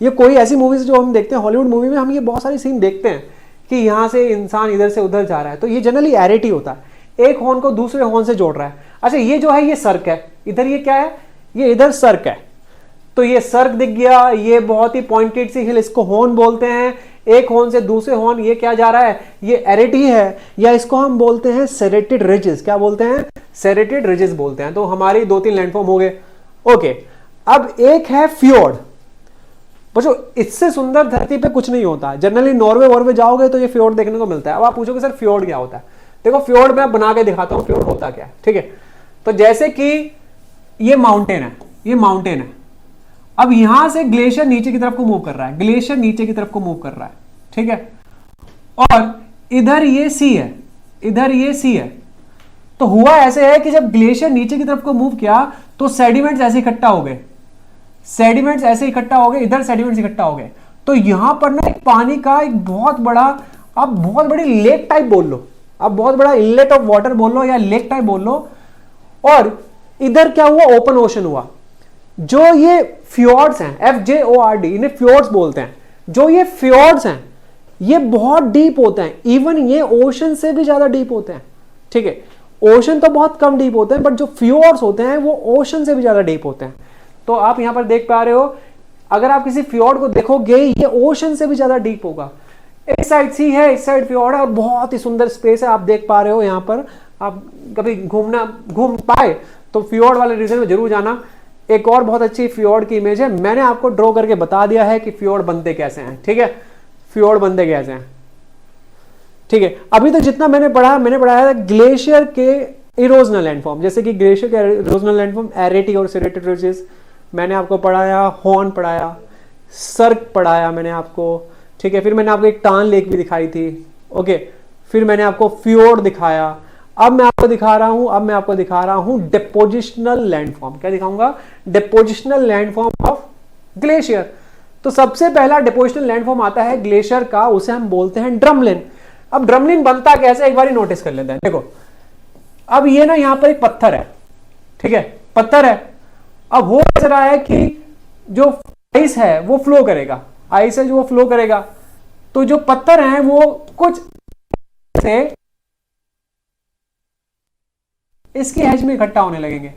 ये कोई ऐसी मूवीज जो हम देखते हैं हॉलीवुड मूवी में, हम ये बहुत सारी सीन देखते हैं कि यहां से इंसान इधर से उधर जा रहा है, तो ये जनरली एरिटी होता है, एक हॉर्न को दूसरे हॉर्न से जोड़ रहा है। अच्छा ये जो है ये सर्क है, इधर ये क्या है, ये इधर सर्क है, तो ये सर्क दिख गया, ये बहुत ही पॉइंटेड सी हिल, इसको हॉर्न बोलते हैं। एक हॉर्न से दूसरे हॉर्न ये क्या जा रहा है, ये एरिटी है, या इसको हम बोलते हैं सेरेटेड रिजेस। क्या बोलते हैं, सेरेटेड रिजेस बोलते हैं। तो हमारी 2-3 लैंडफॉर्म हो गए। ओके, अब एक है फ्योर्ड। बच्चों इससे सुंदर धरती पे कुछ नहीं होता। जनरली नॉर्वे वॉर्वे जाओगे तो ये फ्योर्ड देखने को मिलता है। अब आप पूछोगे सर फ्योर्ड क्या होता है, देखो फ्योर्ड मैं बना के दिखाता हूं फ्योर्ड होता क्या है, ठीक है। तो जैसे कि ये माउंटेन है, ये माउंटेन है, अब यहां से ग्लेशियर नीचे की तरफ को मूव कर रहा है, ग्लेशियर नीचे की तरफ को मूव कर रहा है, ठीक है, और इधर ये सी है, इधर ये सी है। तो हुआ ऐसे है कि जब ग्लेशियर नीचे की तरफ को मूव किया तो सेडिमेंट्स ऐसे इकट्ठा हो गए, सेडिमेंट्स ऐसे इकट्ठा हो गए, इधर सेडिमेंट्स इकट्ठा हो गए। तो यहां पर ना एक पानी का एक बहुत बड़ा, आप बहुत बड़ी लेक टाइप बोल लो, आप बहुत बड़ा इनलेट ऑफ वाटर बोल लो या लेक टाइप बोल लो। और इधर क्या हुआ, ओपन ओशन हुआ। जो ये फ्योर्ड्स हैं, FJORD, इन्हें फ्योर्ड्स बोलते हैं। जो ये फ्योर्ड्स हैं ये बहुत डीप होते हैं, इवन ये ओशन से भी ज्यादा डीप होते हैं, ठीक है। ओशन तो बहुत कम डीप होते हैं, बट जो फ्योर्ड्स होते हैं वो ओशन से भी ज्यादा डीप होते हैं। तो आप यहां पर देख पा रहे हो, अगर आप किसी फ्योर्ड को देखोगे ये ओशन से भी ज्यादा डीप होगा। एक साइड सी है, इस साइड फ्योर्ड है, और बहुत ही सुंदर स्पेस है। आप देख पा रहे हो यहां पर, आप कभी घूम पाए तो फ्योर्ड वाले रीजन में जरूर जाना। एक और बहुत अच्छी फ्योर्ड की इमेज है, मैंने आपको ड्रॉ करके बता दिया है कि फ्योर्ड बनते कैसे हैं, ठीक है, फ्योर्ड बनते कैसे हैं, ठीक है। अभी तक जितना मैंने पढ़ाया था ग्लेशियर के इरोजनल लैंडफॉर्म, जैसे कि ग्लेशियर के इरोजनल लैंडफॉर्म एरिटी और सेरेटेड रिजेस मैंने आपको पढ़ाया, हॉर्न पढ़ाया, सर्क पढ़ाया मैंने आपको, ठीक है। फिर मैंने आपको एक टान लेक भी दिखाई थी, ओके। फिर मैंने आपको फ्योर्ड दिखाया। अब मैं आपको दिखा रहा हूं डिपोजिशनल लैंडफॉर्म। क्या दिखाऊंगा, डिपोजिशनल लैंडफॉर्म ऑफ ग्लेशियर। तो सबसे पहला डिपोजिशनल लैंडफॉर्म आता है ग्लेशियर का, उसे हम बोलते हैं ड्रमलिन। अब ड्रमलिन बनता कैसे, एक बार नोटिस कर लेते हैं। देखो अब ये ना यहां पर एक पत्थर है, ठीक है, पत्थर है। अब हो ऐसा रहा है कि जो आइस है वो फ्लो करेगा, आइस है जो वो फ्लो करेगा, तो जो पत्थर हैं वो कुछ से इसकी हैज में इकट्ठा होने लगेंगे,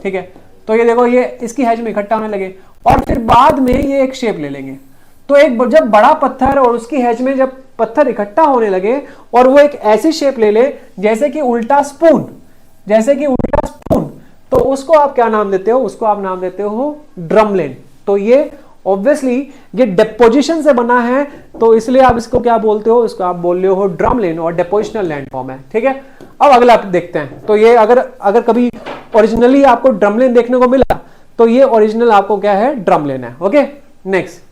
ठीक है। तो ये देखो ये इसकी हैज में इकट्ठा होने लगे और फिर बाद में ये एक शेप ले लेंगे। तो एक जब बड़ा पत्थर और उसकी हैज में जब पत्थर इकट्ठा होने लगे और वो एक ऐसी शेप ले ले जैसे कि उल्टा स्पून, जैसे कि उल्टा स्पून, तो उसको आप क्या नाम देते हो, उसको आप नाम देते हो ड्रमलिन। तो ये ऑब्वियसली ये डिपोजिशन से बना है, तो इसलिए आप इसको क्या बोलते हो, इसको आप बोल रहे हो ड्रमलिन और डिपोजिशनल लैंडफॉर्म है, ठीक है। अब अगला आप देखते हैं। तो ये अगर कभी ओरिजिनली आपको ड्रमलिन देखने को मिला तो ये ओरिजिनल आपको क्या है, ड्रमलिन है, ओके। नेक्स्ट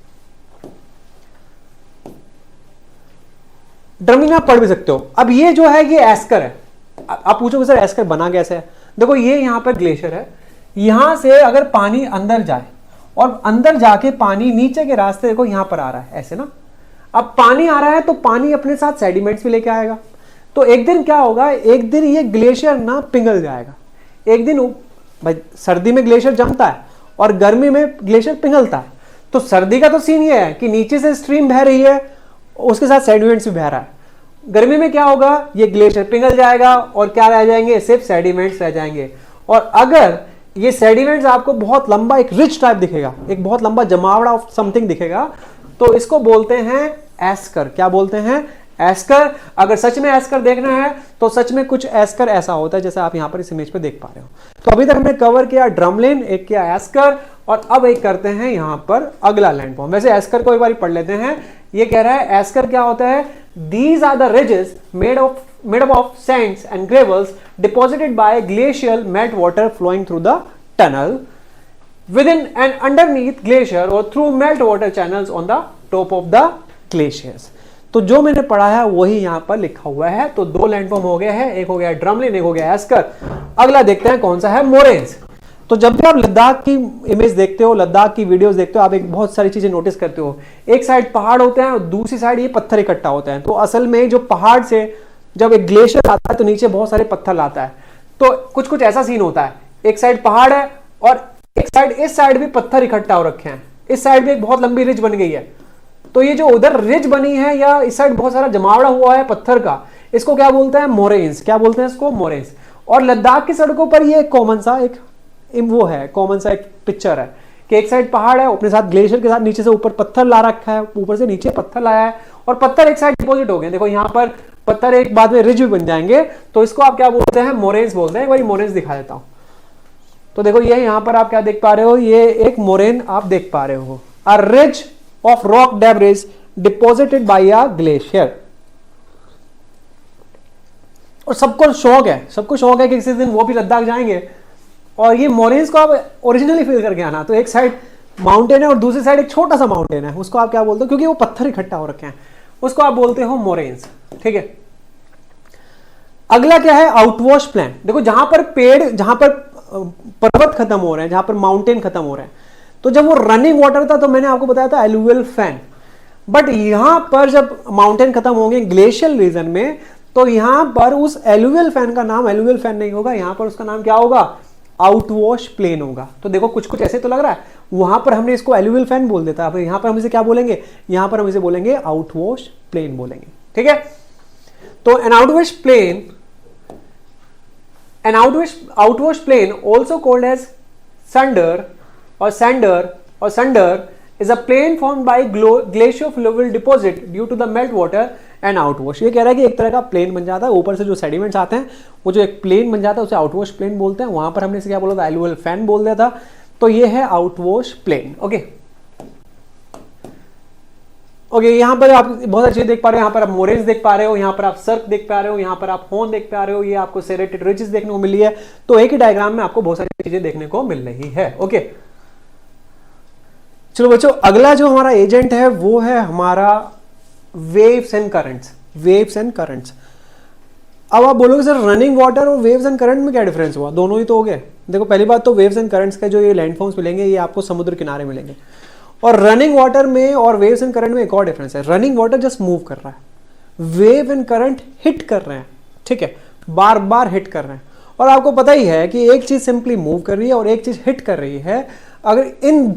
ड्रमलिन आप पढ़ भी सकते हो। अब ये जो है ये एस्कर है। आप पूछोगे सर एस्कर बना कैसे है, देखो ये यहां पर ग्लेशियर है, यहां से अगर पानी अंदर जाए और अंदर जाके पानी नीचे के रास्ते देखो यहां पर आ रहा है ऐसे ना। अब पानी आ रहा है तो पानी अपने साथ सेडिमेंट्स भी लेके आएगा। तो एक दिन क्या होगा, एक दिन ये ग्लेशियर ना पिघल जाएगा। एक दिन भाई सर्दी में ग्लेशियर जमता है और गर्मी में ग्लेशियर पिघलता है। तो सर्दी का तो सीन ये है कि नीचे से स्ट्रीम बह रही है, उसके साथ सेडिमेंट्स भी बह रहा है। गर्मी में क्या होगा, ये ग्लेशियर पिघल जाएगा और क्या रह जाएंगे, सिर्फ सेडिमेंट्स रह जाएंगे। और अगर ये सेडिमेंट्स आपको बहुत लंबा एक रिच टाइप दिखेगा, एक बहुत लंबा जमावड़ा ऑफ समथिंग दिखेगा, तो इसको बोलते हैं एस्कर। क्या बोलते हैं? एस्कर। अगर सच में एस्कर देखना है तो सच में कुछ एस्कर ऐसा होता है जैसा आप यहां पर इस इमेज पे देख पा रहे हो। तो अभी तक हमने कवर किया ड्रमलिन, एक किया एस्कर, और अब एक करते हैं यहां पर अगला लैंडफॉर्म। वैसे एस्कर को एक बार पढ़ लेते हैं। ये कह रहा है एस्कर क्या होता है? These are the ridges made up of sands and gravels deposited by glacial melt water flowing through the tunnel within and underneath glacier or through melt water channels on the top of the glaciers। तो जो मैंने पढ़ा है वही यहां पर लिखा हुआ है। तो दो लैंडफॉर्म हो गए हैं, एक हो गया ड्रमलिन, एक हो गया एस्कर। अगला देखते हैं कौन सा है? मोरेन्स। तो जब भी आप लद्दाख की इमेज देखते हो, लद्दाख की वीडियोस देखते हो, आप एक बहुत सारी चीजें नोटिस करते हो। एक साइड पहाड़ होते हैं और दूसरी साइड ये पत्थर इकट्ठा होते हैं। तो असल में जो पहाड़ से जब एक ग्लेशियर आता है तो नीचे बहुत सारे पत्थर लाता है। तो कुछ कुछ ऐसा सीन होता है, एक साइड पहाड़ है और एक साइड, इस साइड भी पत्थर इकट्ठा हो रखे हैं, इस साइड भी एक बहुत लंबी रिज बन गई है। तो ये जो उधर रिज बनी है या इस साइड बहुत सारा जमावड़ा हुआ है पत्थर का, इसको क्या बोलते हैं? मोरेन्स। क्या बोलते हैं इसको? मोरेन्स। और लद्दाख की सड़कों पर ये कॉमन सा एक वो है, कॉमन सा एक पिक्चर है कि एक साइड पहाड़ है, अपने साथ ग्लेशियर के साथ नीचे से ऊपर पत्थर ला रखा है, ऊपर से नीचे पत्थर लाया है, और पत्थर एक साइड डिपोजिट हो गए। देखो यहाँ पर पत्थर एक बाद में रिज भी बन जाएंगे, तो इसको आप क्या बोलते हैं? मोरेन्स बोलते हैं। एक बार मोरेन्स दिखा देता हूं। तो देखो ये यहां पर आप क्या देख पा रहे हो? ये एक मोरेन आप देख पा रहे हो, अ ridge of rock debris deposited bye a glacier. और सबको शौक है कि किसी दिन वो भी लद्दाख जाएंगे और ये मोरेन्स को आप ओरिजिनली फील करके आना। तो एक साइड माउंटेन है और दूसरी साइड एक छोटा सा माउंटेन है, उसको आप क्या बोलते हो? क्योंकि वो पत्थर इकट्ठा हो रखे हैं, उसको आप बोलते हो मोरेन्स। ठीक है। अगला क्या है? Outwash plain. देखो जहां पर पेड़, जहां पर पर्वत खत्म हो रहे हैं, जहां पर माउंटेन खत्म हो रहे हैं, तो जब वो रनिंग वाटर था तो मैंने आपको बताया था एलुवियल फैन। बट यहां पर जब माउंटेन खत्म होंगे ग्लेशियल रीजन में, तो यहां पर उस एलुवियल फैन का नाम एलुवियल फैन नहीं होगा, यहां पर उसका नाम क्या होगा? आउटवॉश प्लेन होगा। तो देखो कुछ कुछ ऐसे तो लग रहा है, वहां पर हमने इसको एलुवियल फैन बोल देता है, अब यहां पर हम इसे क्या बोलेंगे? यहां पर हम इसे बोलेंगे आउटवॉश प्लेन बोलेंगे। ठीक है। तो an outwash plain also called as sandur is a plane formed by glaciofluvial deposit due to the melt water and outwash। ये कह रहा है कि एक तरह का प्लेन बन जाता है, ऊपर से जो सेडिमेंट्स आते हैं वो जो एक प्लेन बन जाता है उसे आउटवॉश प्लेन बोलते हैं। वहां पर हमने इसे क्या बोला था? एलुवियल फैन बोल दिया था। तो ये है आउटवॉश प्लेन। ओके, यहां पर आप बहुत सारी चीजें देख पा रहे हो। यहां पर आप मोरेन्स देख पा रहे हो, यहां पर आप सर्क देख पा रहे हो, यहां पर आप होर्न देख पा रहे हो, ये आपको सेरेटेड रिजेस देखने को मिली है। तो एक ही डायग्राम में आपको बहुत सारी चीजें देखने को मिल रही है। ओके, चलो बच्चों, अगला जो हमारा एजेंट है वो है हमारा वेव्स एंड करंट्स। अब आप बोलोगे सर रनिंग वाटर और वेव्स एंड करंट में क्या डिफरेंस हुआ? दोनों ही तो हो गए। देखो पहली बात तो वेव्स एंड करंट्स का जो ये लैंडफॉर्म्स मिलेंगे ये आपको समुद्र किनारे मिलेंगे, और रनिंग वाटर में और वेव्स एंड करंट में एक और डिफरेंस है। रनिंग वाटर जस्ट मूव कर रहा है, वेव एंड करंट हिट कर रहे हैं। ठीक है, बार बार हिट कर रहे हैं। और आपको पता ही है कि एक चीज सिंपली मूव कर रही है और एक चीज हिट कर रही है। अगर इन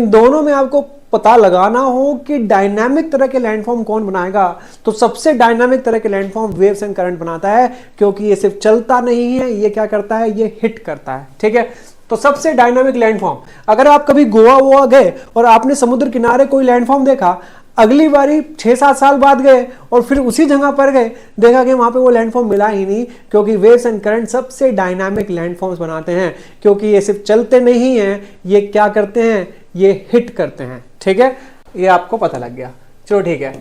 दोनों में आपको पता लगाना हो कि डायनामिक तरह के लैंडफॉर्म कौन बनाएगा, तो सबसे डायनामिक तरह के लैंडफॉर्म वेव्स एंड करंट बनाता है, क्योंकि ये सिर्फ चलता नहीं है, ये क्या करता है? ये हिट करता है। ठीक है, तो सबसे डायनामिक लैंडफॉर्म। अगर आप कभी गोवा गए और आपने समुद्र किनारे कोई लैंडफॉर्म देखा, अगली बारी 6-7 साल बाद गए और फिर उसी जगह पर गए, देखा कि वहां पे वो लैंडफॉर्म मिला ही नहीं, क्योंकि वेव्स एंड करंट सबसे डायनामिक लैंडफॉर्म्स बनाते हैं, क्योंकि ये सिर्फ चलते नहीं हैं, ये क्या करते हैं? ये हिट करते हैं। ठीक है, ये आपको पता लग गया। चलो ठीक है,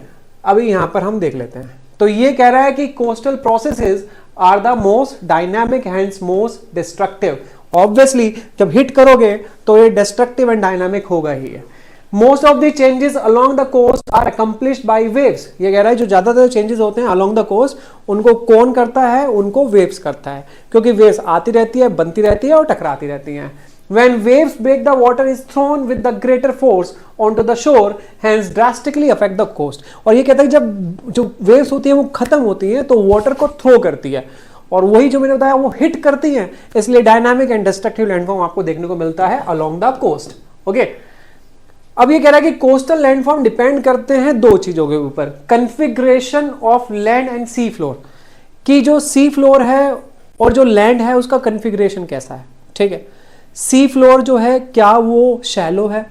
अभी यहां पर हम देख लेते हैं। तो ये कह रहा है कि coastal processes are the most dynamic hence most destructive. Obviously जब हिट करोगे तो ये डिस्ट्रक्टिव एंड डायनामिक होगा ही है। Most of the changes along the coast are accomplished by waves. ये कह रहा है जो ज्यादातर चेंजेस होते हैं अलोंग द कोस्ट, उनको कौन करता है? उनको वेव्स करता है, क्योंकि वेव्स आती रहती है, बनती रहती है और टकराती रहती हैं। When waves break, the water is thrown with the greater force onto the shore, hence drastically affect the coast। और ये कहता है जब जो वेव्स होती हैं वो खत्म होती हैं तो वाटर को थ्रो करती है, और वही जो मैंने बताया वो हिट करती हैं, इसलिए डायनामिक एंड डिस्ट्रक्टिव लैंडफॉर्म आपको देखने को मिलता है अलोंग द कोस्ट। ओके, अब ये कह रहा है कि कोस्टल लैंडफॉर्म डिपेंड करते हैं दो चीजों के ऊपर, configuration of land and sea floor. कि जो सी फ्लोर है और जो लैंड है उसका कन्फिग्रेशन कैसा है, ठीक है। सी फ्लोर जो है क्या वो शैलो है,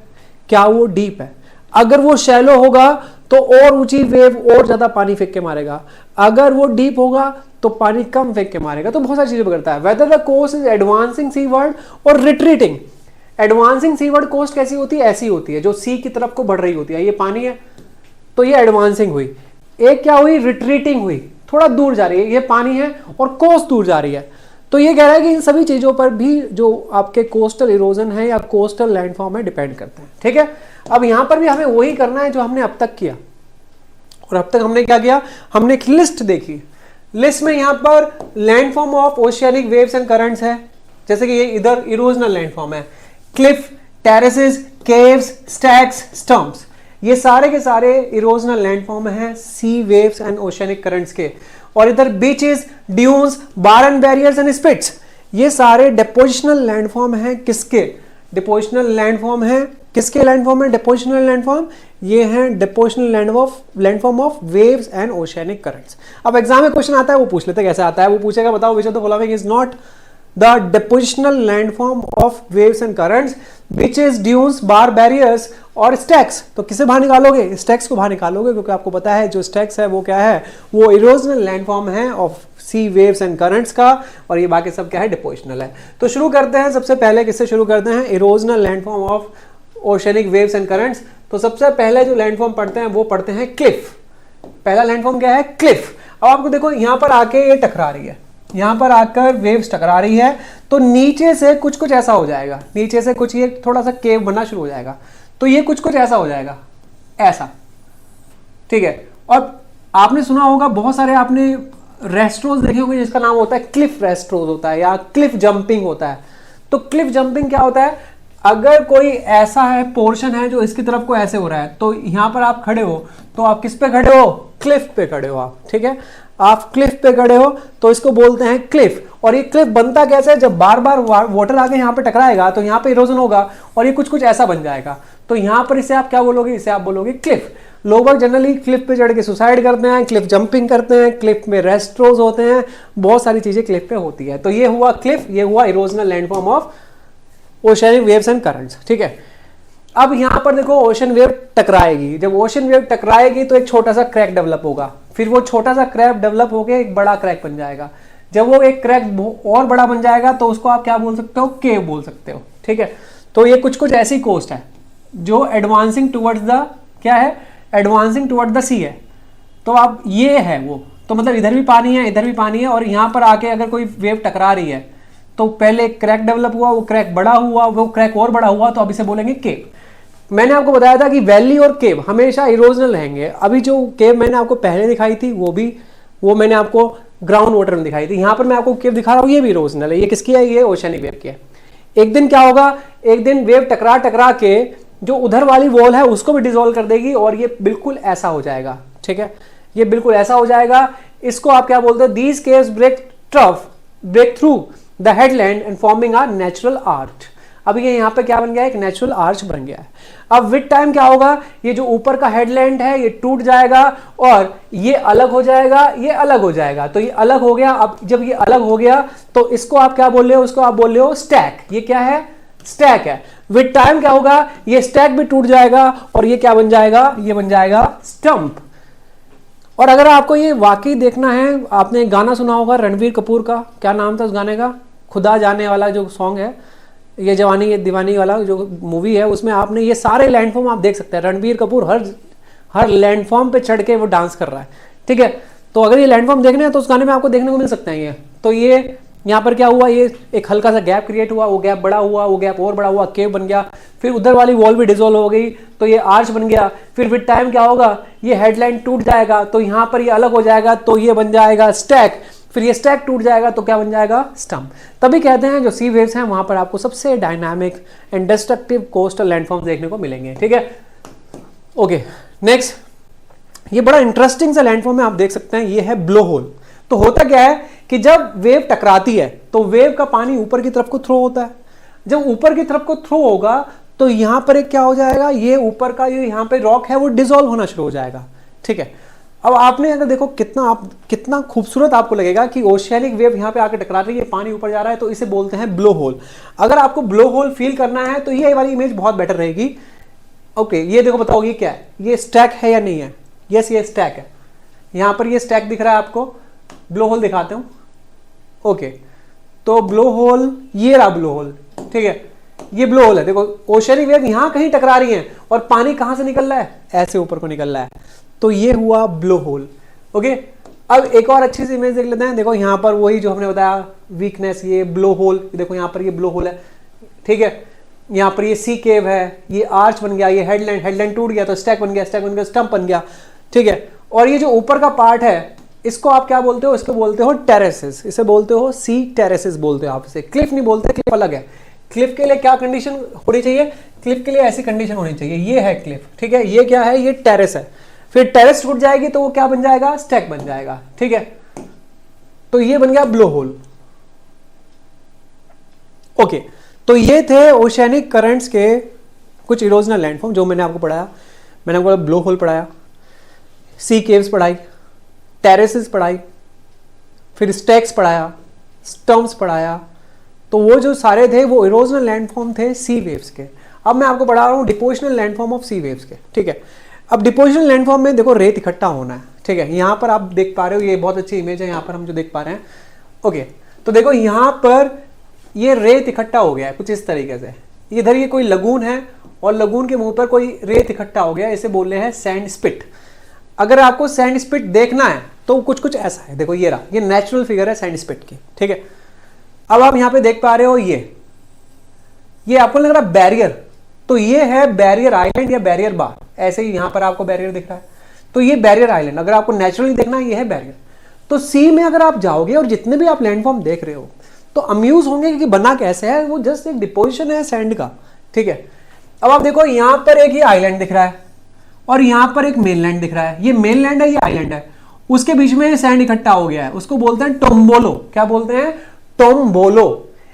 क्या वो डीप है। अगर वो शैलो होगा तो और ऊंची वेव और ज्यादा पानी फेंक के मारेगा, अगर वो डीप होगा तो पानी कम फेंक के मारेगा। तो बहुत सारी चीजें करता है। Whether the coast is advancing seaward और रिट्रीटिंग। एडवांसिंग सीवर्ड कोस्ट कैसी होती है, ऐसी होती है जो सी की तरफ को बढ़ रही होती है। ये पानी है तो ये एडवांसिंग हुई। एक क्या हुई, रिट्रीटिंग हुई, थोड़ा दूर जा रही है, ये पानी है और कोस्ट दूर जा रही है। तो ये कह रहा है कि इन सभी चीजों पर भी जो आपके कोस्टल इरोजन है या कोस्टल लैंडफॉर्म है डिपेंड करते हैं, ठीक है। अब यहां पर भी हमें वही करना है जो हमने अब तक किया। और अब तक हमने क्या किया, हमने एक लिस्ट देखी। लिस्ट में यहां पर landform of oceanic waves and currents है, जैसे कि ये इधर इरोजनल लैंडफॉर्म है, cliff, terraces, caves, stacks, stumps, ये सारे के सारे इरोजनल लैंडफॉर्म हैं sea waves and oceanic currents के। और इधर beaches, dunes, bar and barriers and spits, ये सारे डिपोजिशनल लैंडफॉर्म हैं। किसके डिपोजिशनल लैंडफॉर्म है, किसके लैंडफॉर्म है डिपोजिशनल लैंडफॉर्म, ये हैं depositional landform of waves and oceanic currents. अब एग्जाम में क्वेश्चन आता है, वो पूछ लेते कैसे आता है। वो पूछेगा बताओ which of the following is not the depositional landform of waves and currents, beaches, dunes, bar, barriers और स्टैक्स। तो किसे बाहर निकालोगे, स्टैक्स को बाहर निकालोगे, क्योंकि आपको पता है जो स्टैक्स है वो क्या है, वो इरोजनल लैंडफॉर्म है of sea waves and currents का, और ये बाकी सब क्या है, डिपोजिशनल है। तो शुरू करते हैं, सबसे पहले किससे शुरू करते हैं, erosional landform of oceanic waves and currents. तो सबसे पहले जो लैंडफॉर्म पढ़ते हैं वो पढ़ते हैं क्लिफ। पहला लैंडफॉर्म क्या है, क्लिफ। अब आपको देखो यहां पर आके ये टकरा रही है, यहां पर आकर वेव्स टकरा रही है, तो नीचे से कुछ कुछ ऐसा हो जाएगा, नीचे से कुछ ये थोड़ा सा केव बनना शुरू हो जाएगा। तो ये कुछ कुछ ऐसा हो जाएगा, ऐसा, ठीक है। और आपने सुना होगा, बहुत सारे आपने रेस्ट्रोज देखे होंगे जिसका नाम होता है क्लिफ रेस्ट्रोज होता है या क्लिफ जंपिंग होता है। तो क्लिफ जंपिंग क्या होता है, अगर कोई ऐसा है पोर्शन है जो इसकी तरफ को ऐसे हो रहा है, तो यहां पर आप खड़े हो, तो आप किस पे खड़े हो, क्लिफ पे खड़े हो आप, ठीक है। आप क्लिफ पे खड़े हो तो इसको बोलते हैं क्लिफ। और ये क्लिफ बनता कैसे है, जब बार बार वाटर आके यहाँ पे टकराएगा तो यहाँ पे इरोजन होगा और ये कुछ कुछ ऐसा बन जाएगा। तो यहाँ पर इसे आप क्या बोलोगे, इसे आप बोलोगे क्लिफ। लोग जनरली क्लिफ पे चढ़ के सुसाइड करते हैं, क्लिफ जंपिंग करते हैं, क्लिफ में रेस्ट्रोज होते हैं, बहुत सारी चीजें क्लिफ पे होती है। तो ये हुआ क्लिफ, ये हुआ erosional landform of oceanic waves and currents, ठीक है। अब यहां पर देखो ओशन वेव टकराएगी, जब ओशन वेव टकराएगी तो एक छोटा सा क्रैक डेवलप होगा, फिर वो छोटा सा क्रैक डेवलप होकर एक बड़ा क्रैक बन जाएगा। जब वो एक क्रैक और बड़ा बन जाएगा तो उसको आप क्या बोल सकते हो, केव बोल सकते हो, ठीक है। तो ये कुछ कुछ ऐसी कोस्ट है जो एडवांसिंग टुवर्ड्स द क्या है, एडवांसिंग टुवर्ड्स द सी है। तो आप ये है वो, तो मतलब इधर भी पानी है, इधर भी पानी है, और यहां पर आके अगर कोई वेव टकरा रही है तो पहले एक क्रैक डेवलप हुआ, वो क्रैक बड़ा हुआ, वो क्रैक और बड़ा हुआ, तो अब इसे बोलेंगे केव। मैंने आपको बताया था कि वैली और केव हमेशा इरोजनल रहेंगे। अभी जो केव मैंने आपको पहले दिखाई थी वो मैंने आपको ग्राउंड वाटर में दिखाई थी। यहां पर मैं आपको केव दिखा रहा हूं, ये भी इरोजनल है। ये किसकी है, ये ओशियनिक वेव की है। एक दिन क्या होगा, एक दिन वेव टकरा टकरा के जो उधर वाली वॉल है उसको भी डिसॉल्व कर देगी और ये बिल्कुल ऐसा हो जाएगा, ठीक है। ये बिल्कुल ऐसा हो जाएगा। इसको आप क्या बोलते हैं, these caves break through the headland and forming a natural arch. अब ये यहाँ पे क्या बन गया, एक नेचुरल आर्च बन गया है। अब विद टाइम क्या होगा, ये जो ऊपर का हेडलैंड है ये टूट जाएगा और ये अलग हो जाएगा, ये अलग हो जाएगा। तो ये अलग हो गया। अब जब ये अलग हो गया तो इसको आप क्या बोल रहे हो, उसको आप बोल रहे हो स्टैक। ये क्या है, स्टैक है। विद टाइम क्या होगा, ये स्टैक भी टूट जाएगा और ये क्या बन जाएगा, ये बन जाएगा स्टंप। और अगर आपको ये वाकई देखना है, आपने एक गाना सुना होगा रणबीर कपूर का, क्या नाम था उस गाने का, खुदा जाने वाला जो सॉन्ग है, ये जवानी ये दीवानी वाला जो मूवी है, उसमें आपने ये सारे लैंडफॉर्म आप देख सकते हैं। रणबीर कपूर हर लैंडफॉर्म पे चढ़ के वो डांस कर रहा है, ठीक है। तो अगर ये लैंडफॉर्म देखने हैं तो उस गाने में आपको देखने को मिल सकते हैं ये। तो ये यहाँ पर क्या हुआ, ये एक हल्का सा गैप क्रिएट हुआ, वो गैप बड़ा हुआ, वो गैप और बड़ा हुआ, केव बन गया। फिर उधर वाली वॉल भी डिसॉल्व हो गई तो ये आर्च बन गया। फिर विद टाइम क्या होगा, ये हेडलाइन टूट जाएगा तो यहाँ पर ये अलग हो जाएगा, तो ये बन जाएगा स्टैक। फिर ये स्टैक टूट जाएगा तो क्या बन जाएगा, स्टंप। तभी कहते हैं जो सी वेव्स हैं वहां पर आपको सबसे dynamic and destructive coastal landforms देखने को मिलेंगे, ठीक है। ओके, नेक्स्ट, ये बड़ा इंटरेस्टिंग सा लैंडफॉर्म है, आप देख सकते हैं, ये है ब्लो होल। तो होता क्या है कि जब वेव टकराती है तो वेव का पानी ऊपर की तरफ को थ्रो होता है। जब ऊपर की तरफ को थ्रो होगा तो यहां पर एक क्या हो जाएगा, ये ऊपर का ये यहां पे रॉक है वो डिसॉल्व होना शुरू हो जाएगा, ठीक है। अब आपने अगर देखो कितना खूबसूरत आपको लगेगा कि ओशियनिक वेव यहाँ पे आके टकरा रही है, पानी ऊपर जा रहा है, तो इसे बोलते हैं ब्लो होल। अगर आपको ब्लो होल फील करना है तो ये वाली इमेज बहुत बेटर रहेगी। ओके, ये देखो बताओ ये क्या है, ये स्टैक है या नहीं है? यस, ये स्टैक है। यहाँ पर ये स्टैक दिख रहा है आपको, ब्लो होल दिखाते हूँ। ओके, तो ब्लो होल, ये रहा ब्लो होल, ठीक है, ये ब्लो होल है। देखो ओशियनिक वेव यहां कहीं टकरा रही है और पानी कहां से निकल रहा है? ऐसे ऊपर को निकल रहा है, तो ये हुआ ब्लो होल। ओके, अब एक और अच्छी सी इमेज देख लेते हैं। देखो यहां पर वही जो हमने बताया वीकनेस, ये ब्लो होल, देखो यहां पर ये ब्लो होल है, ठीक है। यहां पर ये सी केव है, ये आर्च बन गया, ये हेडलैंड टूट गया तो स्टैक बन गया, स्टंप बन गया, ठीक है। और ये जो ऊपर का पार्ट है इसको आप क्या बोलते हो? इसको बोलते हो टेरेसेस, इसे बोलते हो सी टेरेसेस बोलते हो आप इसे। क्लिफ नहीं बोलते, क्लिफ अलग है। क्लिफ के लिए क्या कंडीशन होनी चाहिए? क्लिफ के लिए ऐसी कंडीशन होनी चाहिए, ये है क्लिफ, ठीक है। ये क्या है? ये टेरेस है। फिर टेरेस टूट जाएगी तो वो क्या बन जाएगा? स्टैक बन जाएगा, ठीक है। तो ये बन गया ब्लो होल। ओके, तो ये थे ओशियनिक करंट्स के कुछ इरोजनल लैंडफॉर्म जो मैंने आपको पढ़ाया। मैंने आपको ब्लो होल पढ़ाया, सी केव्स पढ़ाई, टेरेसेस पढ़ाई, फिर स्टैक्स पढ़ाया, स्टम्प्स पढ़ाया। तो वो जो सारे थे वो इरोजनल लैंडफॉर्म थे सी वेव्स के। अब मैं आपको पढ़ा रहा हूँ depositional landform of sea waves के, ठीक है। अब डिपोजिशनल लैंडफॉर्म में देखो रेत इकट्ठा होना है, ठीक है। यहाँ पर आप देख पा रहे हो, ये बहुत अच्छी इमेज है यहाँ पर हम जो देख पा रहे हैं। ओके, तो देखो यहाँ पर ये रेत इकट्ठा हो गया है कुछ इस तरीके से। इधर ये कोई लगून है और लगून के मुंह पर कोई रेत इकट्ठा हो गया, इसे बोल रहे हैं सैंड स्पिट। अगर आपको सैंड स्पिट देखना है तो कुछ ऐसा है, देखो ये रहा, ये नेचुरल फिगर है सैंड स्पिट की, ठीक है। अब आप यहां पे देख पा रहे हो ये आपको लग रहा है बैरियर, तो ये है बैरियर आइलैंड या बैरियर बार। ऐसे ही यहां पर आपको बैरियर दिख रहा है, तो ये बैरियर आइलैंड। अगर आपको नेचुरली देखना है, ये है बैरियर। तो सी में अगर आप जाओगे और जितने भी आप लैंडफॉर्म देख रहे हो तो अम्यूज होंगे कि बना कैसे है, वो जस्ट एक डिपोजिशन है सैंड का, ठीक है। अब आप देखो यहां पर एक ये आइलैंड दिख रहा है और यहां पर एक मेनलैंड दिख रहा है। ये मेनलैंड है, ये आइलैंड है, उसके बीच में सैंड इकट्ठा हो गया है, उसको बोलते हैं टोम्बोलो। क्या बोलते हैं? टोम्बोलो।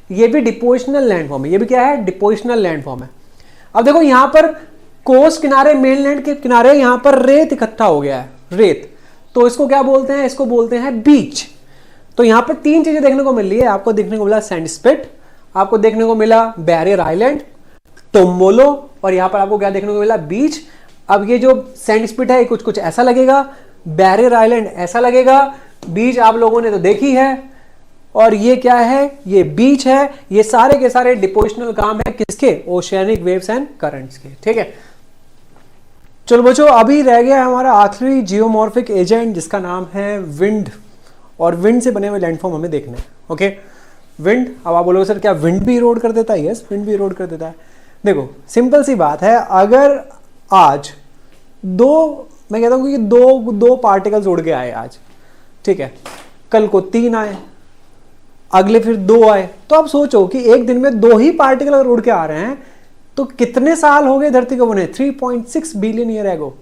ये भी डिपोजिशनल लैंडफॉर्म है, ये भी क्या है? डिपोजिशनल लैंडफॉर्म है। अब देखो यहां पर कोस्ट किनारे, मेनलैंड के किनारे यहां पर रेत इकट्ठा हो गया है, रेत, तो इसको क्या बोलते हैं? इसको बोलते हैं बीच। तो यहां पर तीन चीजें देखने को मिल रही है। आपको देखने को मिला सैंड स्पिट, आपको देखने को मिला बैरियर आइलैंड, टोम्बोलो, और यहां पर आपको क्या देखने को मिला? बीच। अब ये जो सैंड स्पिट है कुछ ऐसा लगेगा, बैरियर आइलैंड ऐसा लगेगा, बीच आप लोगों ने तो देखी है, और ये क्या है? ये बीच है। ये सारे के सारे डिपोजिशनल काम है किसके? ओशियनिक वेव्स एंड करंट्स के, ठीक है। चलो बच्चों, अभी रह गया हमारा आखिरी जियोमॉर्फिक एजेंट जिसका नाम है विंड, और विंड से बने हुए लैंडफॉर्म हमें देखने हैं। Okay, wind. अब आप बोलोगे सर क्या विंड भी इरोड कर देता है? यस, विंड भी इरोड कर देता है। देखो सिंपल सी बात है, अगर आज मैं कहता हूं कि दो पार्टिकल्स उड़ के आए आज, ठीक है, कल को 3 आए, अगले फिर 2 आए, तो आप सोचो कि एक दिन में 2 ही पार्टिकल अगर उड़ के आ रहे हैं तो कितने साल हो गए धरती को बने? 3.6 बिलियन ईयर एगो।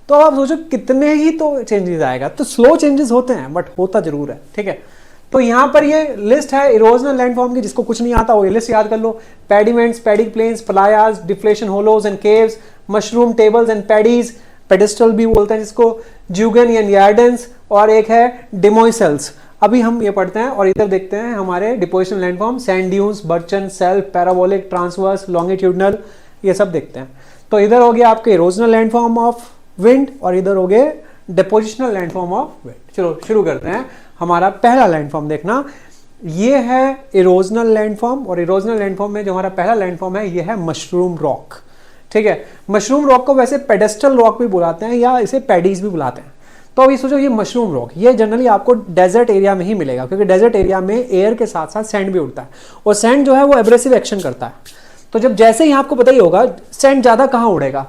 तो आप सोचो कितने ही तो चेंजेस आएगा। तो स्लो चेंजेस होते हैं बट होता जरूर है, ठीक है। तो यहां पर ये लिस्ट है इरोजनल लैंडफॉर्म की, जिसको कुछ नहीं आता वो ये लिस्ट याद कर लो। Pediments, pediplains, playas, deflation hollows and caves, mushroom tables and पैडीज, पेडिस्टल भी बोलते हैं जिसको, ज्यूगन एंड यार्डेंस, और एक है डिमोइसेल्स। अभी हम ये पढ़ते हैं और इधर देखते हैं हमारे depositional landform, sand dunes, barchan, seif, parabolic, transverse, longitudinal, ये सब देखते हैं। तो इधर हो गया आपके इरोजनल लैंडफॉर्म ऑफ विंड और इधर हो गए डिपोजिशनल लैंडफॉर्म ऑफ विंड। चलो शुरू करते हैं। हमारा पहला लैंडफॉर्म देखना, ये है इरोजनल लैंडफॉर्म, और इरोजनल लैंडफॉर्म में जो हमारा पहला लैंडफॉर्म है ये है मशरूम रॉक, ठीक है। मशरूम रॉक को वैसे पेडेस्टल रॉक भी बुलाते हैं या इसे पैडीज भी बुलाते हैं। तो अभी सोचो ये मशरूम रॉक, ये जनरली आपको डेजर्ट एरिया में ही मिलेगा, क्योंकि डेजर्ट एरिया में एयर के साथ साथ सैंड भी उड़ता है, और सैंड जो है वो एब्रेसिव एक्शन करता है। तो जब जैसे ही आपको पता ही होगा सैंड ज्यादा कहाँ उड़ेगा,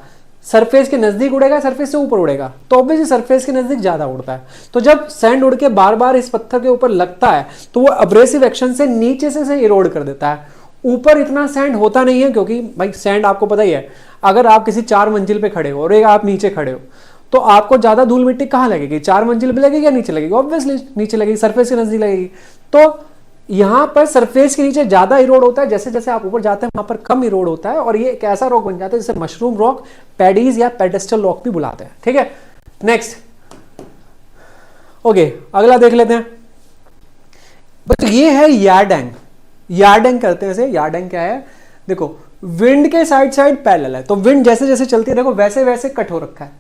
सरफेस के नजदीक उड़ेगा, सरफेस से ऊपर उड़ेगा, तो ऑब्वियसली सरफेस के नजदीक ज्यादा उड़ता है। तो जब सैंड उड़ के बार बार इस पत्थर के ऊपर लगता है तो वो एब्रेसिव एक्शन से नीचे से इरोड कर देता है। ऊपर इतना सैंड होता नहीं है, क्योंकि भाई सैंड आपको पता ही है, अगर आप किसी 4 मंजिल पे खड़े हो और एक आप नीचे खड़े हो तो आपको ज्यादा धूल मिट्टी कहाँ लगेगी? 4 मंजिल पे लगेगी या नीचे लगेगी? ऑब्वियसली नीचे लगेगी, सरफेस के नजदीक लगेगी। तो यहां पर सरफेस के नीचे ज्यादा इरोड होता है, जैसे जैसे आप ऊपर जाते हैं वहां पर कम इरोड होता है, और ये एक ऐसा रॉक बन जाता है जिसे मशरूम रॉक, पैडीज या पेडेस्टल रॉक भी बुलाते हैं, ठीक है। नेक्स्ट, ओके, अगला देख लेते हैं बच्चों, ये है यार्डेंग। यार्डेंग करते हैं इसे। यार्डेंग क्या है, देखो विंड के साइड साइड पैरेलल है, तो विंड जैसे जैसे चलती है देखो वैसे वैसे कट हो रखा है।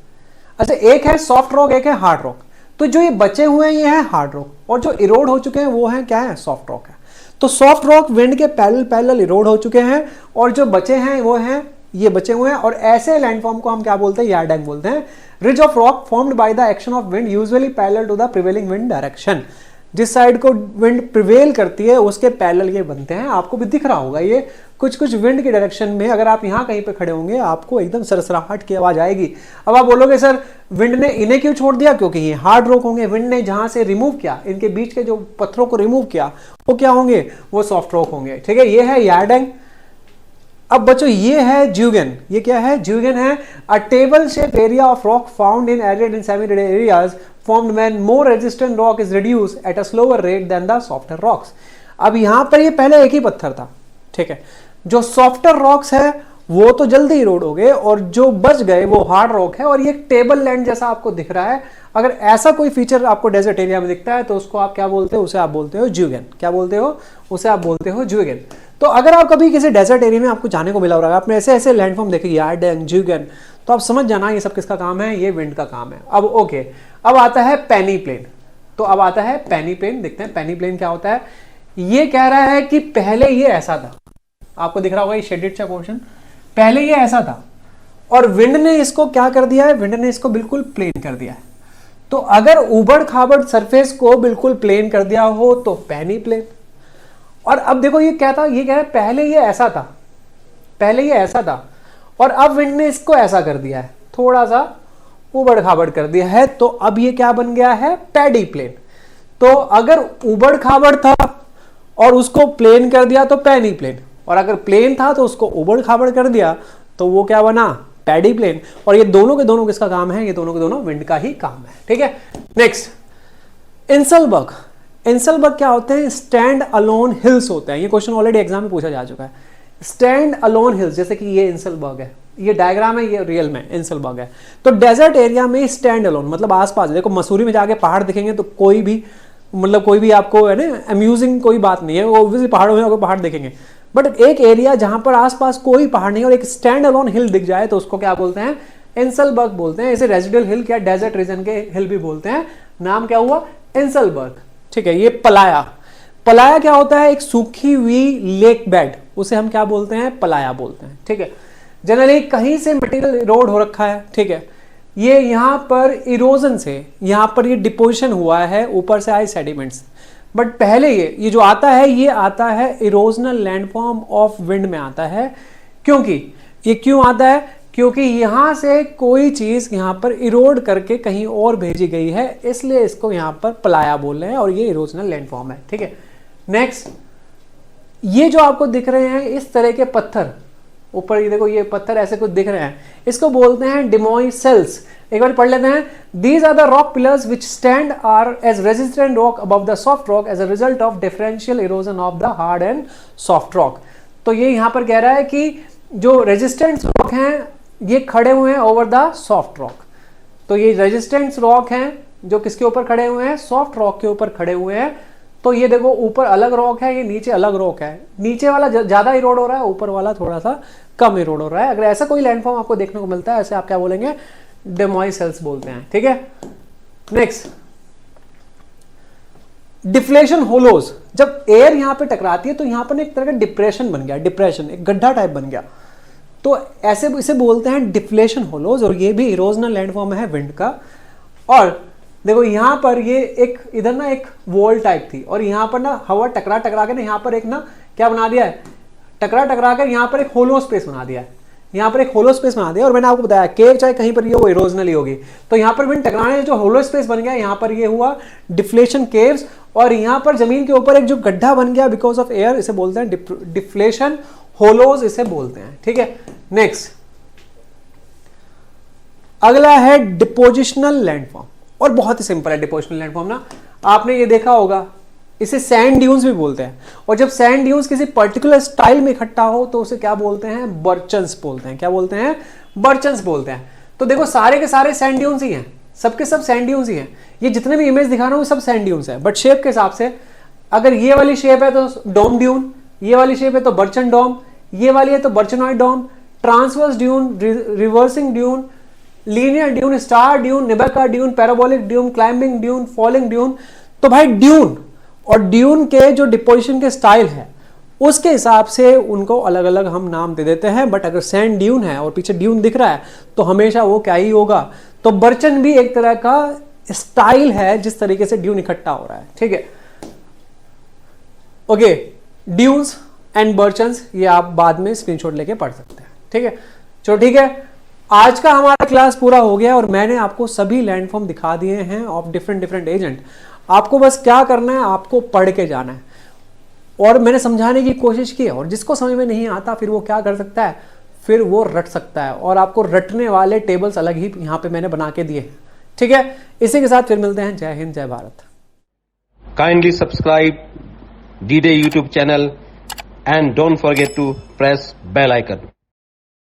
अच्छा, एक है सॉफ्ट रॉक, एक है हार्ड रॉक। तो जो ये बचे हुए हैं ये है हार्ड रॉक, और जो इरोड हो चुके हैं वो है क्या है, सॉफ्ट रॉक है। तो सॉफ्ट रॉक विंड के पैरेलल पैरेलल इरोड हो चुके हैं, और जो बचे हैं वो हैं ये बचे हुए हैं। और ऐसे लैंडफॉर्म को हम क्या बोलते हैं, यार्डेंग बोलते हैं। Ridge of rock formed by the action of wind usually parallel to the prevailing wind direction. जिस साइड को विंड प्रिवेल करती है उसके पैरेलल ये बनते हैं। आपको भी दिख रहा होगा ये कुछ कुछ विंड की डायरेक्शन में। अगर आप यहां कहीं पे खड़े होंगे आपको एकदम सरसराहट की आवाज आएगी। अब आप बोलोगे सर विंड ने इन्हें क्यों छोड़ दिया, क्योंकि ये हार्ड रॉक होंगे। विंड ने जहां से रिमूव किया, इनके बीच के जो पत्थरों को रिमूव किया, वो क्या होंगे, वो सॉफ्ट रॉक होंगे। ठीक है, ये है यार्डेंग। अब बच्चों ये है ज्यूगेन। ये क्या है, ज्यूगेन है अ table shape area of rock found in arid and semi arid areas formed when more resistant rock is reduced at a slower rate than the softer rocks। अब यहां पर ये पहले एक ही पत्थर था, ठीक है। जो सॉफ्टर रॉक्स है वो तो जल्दी इरोड हो गए, और जो बच गए वो हार्ड रॉक है। और ये टेबल लैंड जैसा आपको दिख रहा है। अगर ऐसा कोई फीचर आपको डेजर्ट एरिया में दिखता है तो उसको आप क्या बोलते हो, उसे आप बोलते हो ज्यूगेन। क्या बोलते हो, उसे आप बोलते हो ज्यूगेन। तो अगर आप कभी किसी डेजर्ट एरिया में आपको जाने को मिला होगा, आपने ऐसे ऐसे लैंडफॉर्म देखे यार्डेंग, ज्यूगेन, तो आप समझ जाना ये सब किसका काम है, ये विंड का काम है। अब ओके, अब आता है पेनी प्लेन। तो अब आता है पेनी प्लेन। देखते हैं पेनी प्लेन क्या होता है। ये कह रहा है कि पहले ये ऐसा था, आपको दिख रहा होगा ये शेडेड सा पोर्शन, पहले ये ऐसा था और विंड ने इसको क्या कर दिया है, विंड ने इसको बिल्कुल प्लेन कर दिया है। तो अगर उबड़ खाबड़ सरफेस को बिल्कुल प्लेन कर दिया हो तो पेनी प्लेन। और अब देखो ये क्या था, ये कह रहा है पहले ये ऐसा था, पहले ये ऐसा था और अब विंड ने इसको ऐसा कर दिया है, थोड़ा सा उबड़ खाबड़ कर दिया है, तो अब ये क्या बन गया है, पैडी प्लेन। तो अगर उबड़ खाबड़ था और उसको प्लेन कर दिया तो पैनी प्लेन, और अगर प्लेन था तो उसको उबड़ खाबड़ कर दिया तो वो क्या बना, पैडी प्लेन। और ये दोनों के दोनों किसका काम है, ये दोनों के दोनों विंड का ही काम है। ठीक है, नेक्स्ट इंसलबर्ग। इंसलबर्ग क्या होते हैं, स्टैंड अलोन हिल्स होते हैं। ये क्वेश्चन ऑलरेडी एग्जाम में पूछा जा चुका है। स्टैंड अलोन हिल्स, जैसे कि ये इंसलबर्ग है, ये डायग्राम है, ये रियल में इंसलबर्ग है। तो डेजर्ट एरिया में स्टैंड अलोन मतलब आसपास, देखो मसूरी में जाके पहाड़ दिखेंगे तो कोई भी मतलब कोई भी आपको है ना अम्यूजिंग कोई बात नहीं है, वो ऑब्वियसली पहाड़ों में आपको पहाड़ दिखेंगे, बट एक एरिया जहां पर आसपास कोई पहाड़ नहीं और एक स्टैंड अलोन हिल दिख जाए तो उसको क्या बोलते हैं, इंसलबर्ग बोलते हैं। इसे रेजिडुअल हिल क्या डेजर्ट रीजन के हिल भी बोलते हैं। नाम क्या हुआ, इंसलबर्ग। ठीक है, ये पलाया। पलाया क्या होता है, एक सूखी हुई लेक बेड, उसे हम क्या बोलते हैं, पलाया बोलते हैं। ठीक है, जनरली कहीं से मटेरियल इरोड हो रखा है, ठीक है, ये यहां पर इरोजन से यहां पर ये डिपोजिशन हुआ है, ऊपर से आए सेडिमेंट्स, बट पहले ये जो आता है ये आता है इरोजनल लैंडफॉर्म ऑफ विंड में आता है। क्योंकि ये क्यों आता है, क्योंकि यहां से कोई चीज यहां पर इरोड करके कहीं और भेजी गई है, इसलिए इसको यहां पर पलाया बोल रहे हैं और ये इरोजनल लैंडफॉर्म है। ठीक है, नेक्स्ट ये जो आपको दिख रहे हैं इस तरह के पत्थर, ऊपर ये देखो ये पत्थर ऐसे कुछ दिख रहे हैं, इसको बोलते हैं डिमोइसेल्स। एक बार पढ़ लेते हैं। These are the rock pillars which stand are as resistant rock above the soft rock as a result of differential erosion of the hard and soft rock. तो ये यहां पर कह रहा है कि जो रेजिस्टेंट रॉक हैं ये खड़े हुए हैं ओवर द सॉफ्ट रॉक। तो ये रेजिस्टेंट रॉक हैं जो किसके ऊपर खड़े हुए हैं, सॉफ्ट रॉक के ऊपर खड़े हुए हैं। तो ये देखो ऊपर अलग रॉक है, ये नीचे अलग रॉक है, नीचे वाला ज्यादा इरोड हो रहा है, ऊपर वाला थोड़ा सा कम इरोड हो रहा है। अगर ऐसा कोई लैंडफॉर्म आपको देखने को मिलता है ऐसे आप क्या बोलेंगे, डेमोइसेल्स बोलते हैं। ठीक है, नेक्स्ट डिफ्लेशन होलोज। जब एयर यहां पे टकराती है तो यहां पर एक तरह का डिप्रेशन बन गया, डिप्रेशन एक गड्ढा टाइप बन गया, तो ऐसे इसे बोलते हैं डिफ्लेशन होलोज। और ये भी इरोजनल लैंडफॉर्म है विंड का। और देखो यहां पर ये एक इधर ना एक वॉल टाइप थी और यहां पर ना हवा टकरा टकरा के ना यहां पर एक ना क्या बना दिया है, टकरा टकरा कर यहां पर एक होलो स्पेस बना दिया है, यहां पर एक होलो स्पेस बना दिया। और मैंने आपको बताया केव चाहे कहीं पर ये वो इरोजनल ही होगी, तो यहां पर विंड टकराने से जो होलो स्पेस बन गया यहां पर ये हुआ डिफ्लेशन केव्स। और यहां पर जमीन के ऊपर एक जो गड्ढा बन गया बिकॉज ऑफ एयर, इसे बोलते हैं डिफ्लेशन होलोज, इसे बोलते हैं। ठीक है, नेक्स्ट अगला है डिपोजिशनल लैंडफॉर्म। और बहुत ही सिंपल है डिपोजिशनल लैंडफॉर्म ना, आपने ये देखा होगा, इसे सैंड ड्यून्स भी बोलते हैं। और जब सैंड ड्यून्स किसी पर्टिकुलर स्टाइल में इकट्ठा हो तो उसे क्या बोलते हैं, बर्चन्स बोलते हैं। क्या बोलते हैं, बर्चन्स बोलते हैं। तो देखो सारे के सारे सैंड ड्यून्स ही हैं, सबके सब सैंड ड्यून्स ही हैं। ये जितने भी इमेज दिखा रहा हूँ सब सैंड ड्यून्स है, बट शेप के हिसाब से अगर ये वाली शेप है तो डोम ड्यून, ये वाली शेप है तो बर्चन डोम, ये वाली है तो barchanoid dome, transverse dune, reversing dune, linear dune, star dune, nebkha dune, parabolic dune, climbing dune, falling dune. तो भाई ड्यून और ड्यून के जो डिपोजिशन के स्टाइल है उसके हिसाब से उनको अलग अलग हम नाम दे देते हैं। बट अगर सैंड ड्यून है और पीछे ड्यून दिख रहा है तो हमेशा वो क्या ही होगा। तो बर्चन भी एक तरह का स्टाइल है जिस तरीके से ड्यून इकट्ठा हो रहा है, ठीक है। ओके, ड्यून्स एंड बर्चन्स ये आप बाद में स्क्रीनशॉट लेके पढ़ सकते हैं, ठीक है। चलो ठीक है, आज का हमारा क्लास पूरा हो गया और मैंने आपको सभी लैंडफॉर्म दिखा दिए हैं ऑफ डिफरेंट एजेंट। आपको बस क्या करना है, आपको पढ़ के जाना है और मैंने समझाने की कोशिश की है। और जिसको समझ में नहीं आता फिर वो क्या कर सकता है, फिर वो रट सकता है। और आपको रटने वाले टेबल्स अलग ही यहाँ पे मैंने बना के दिए हैं, ठीक है। इसी के साथ फिर मिलते हैं। जय हिंद, जय Bharat. Kindly subscribe D-Day YouTube channel and don't forget to press bell icon.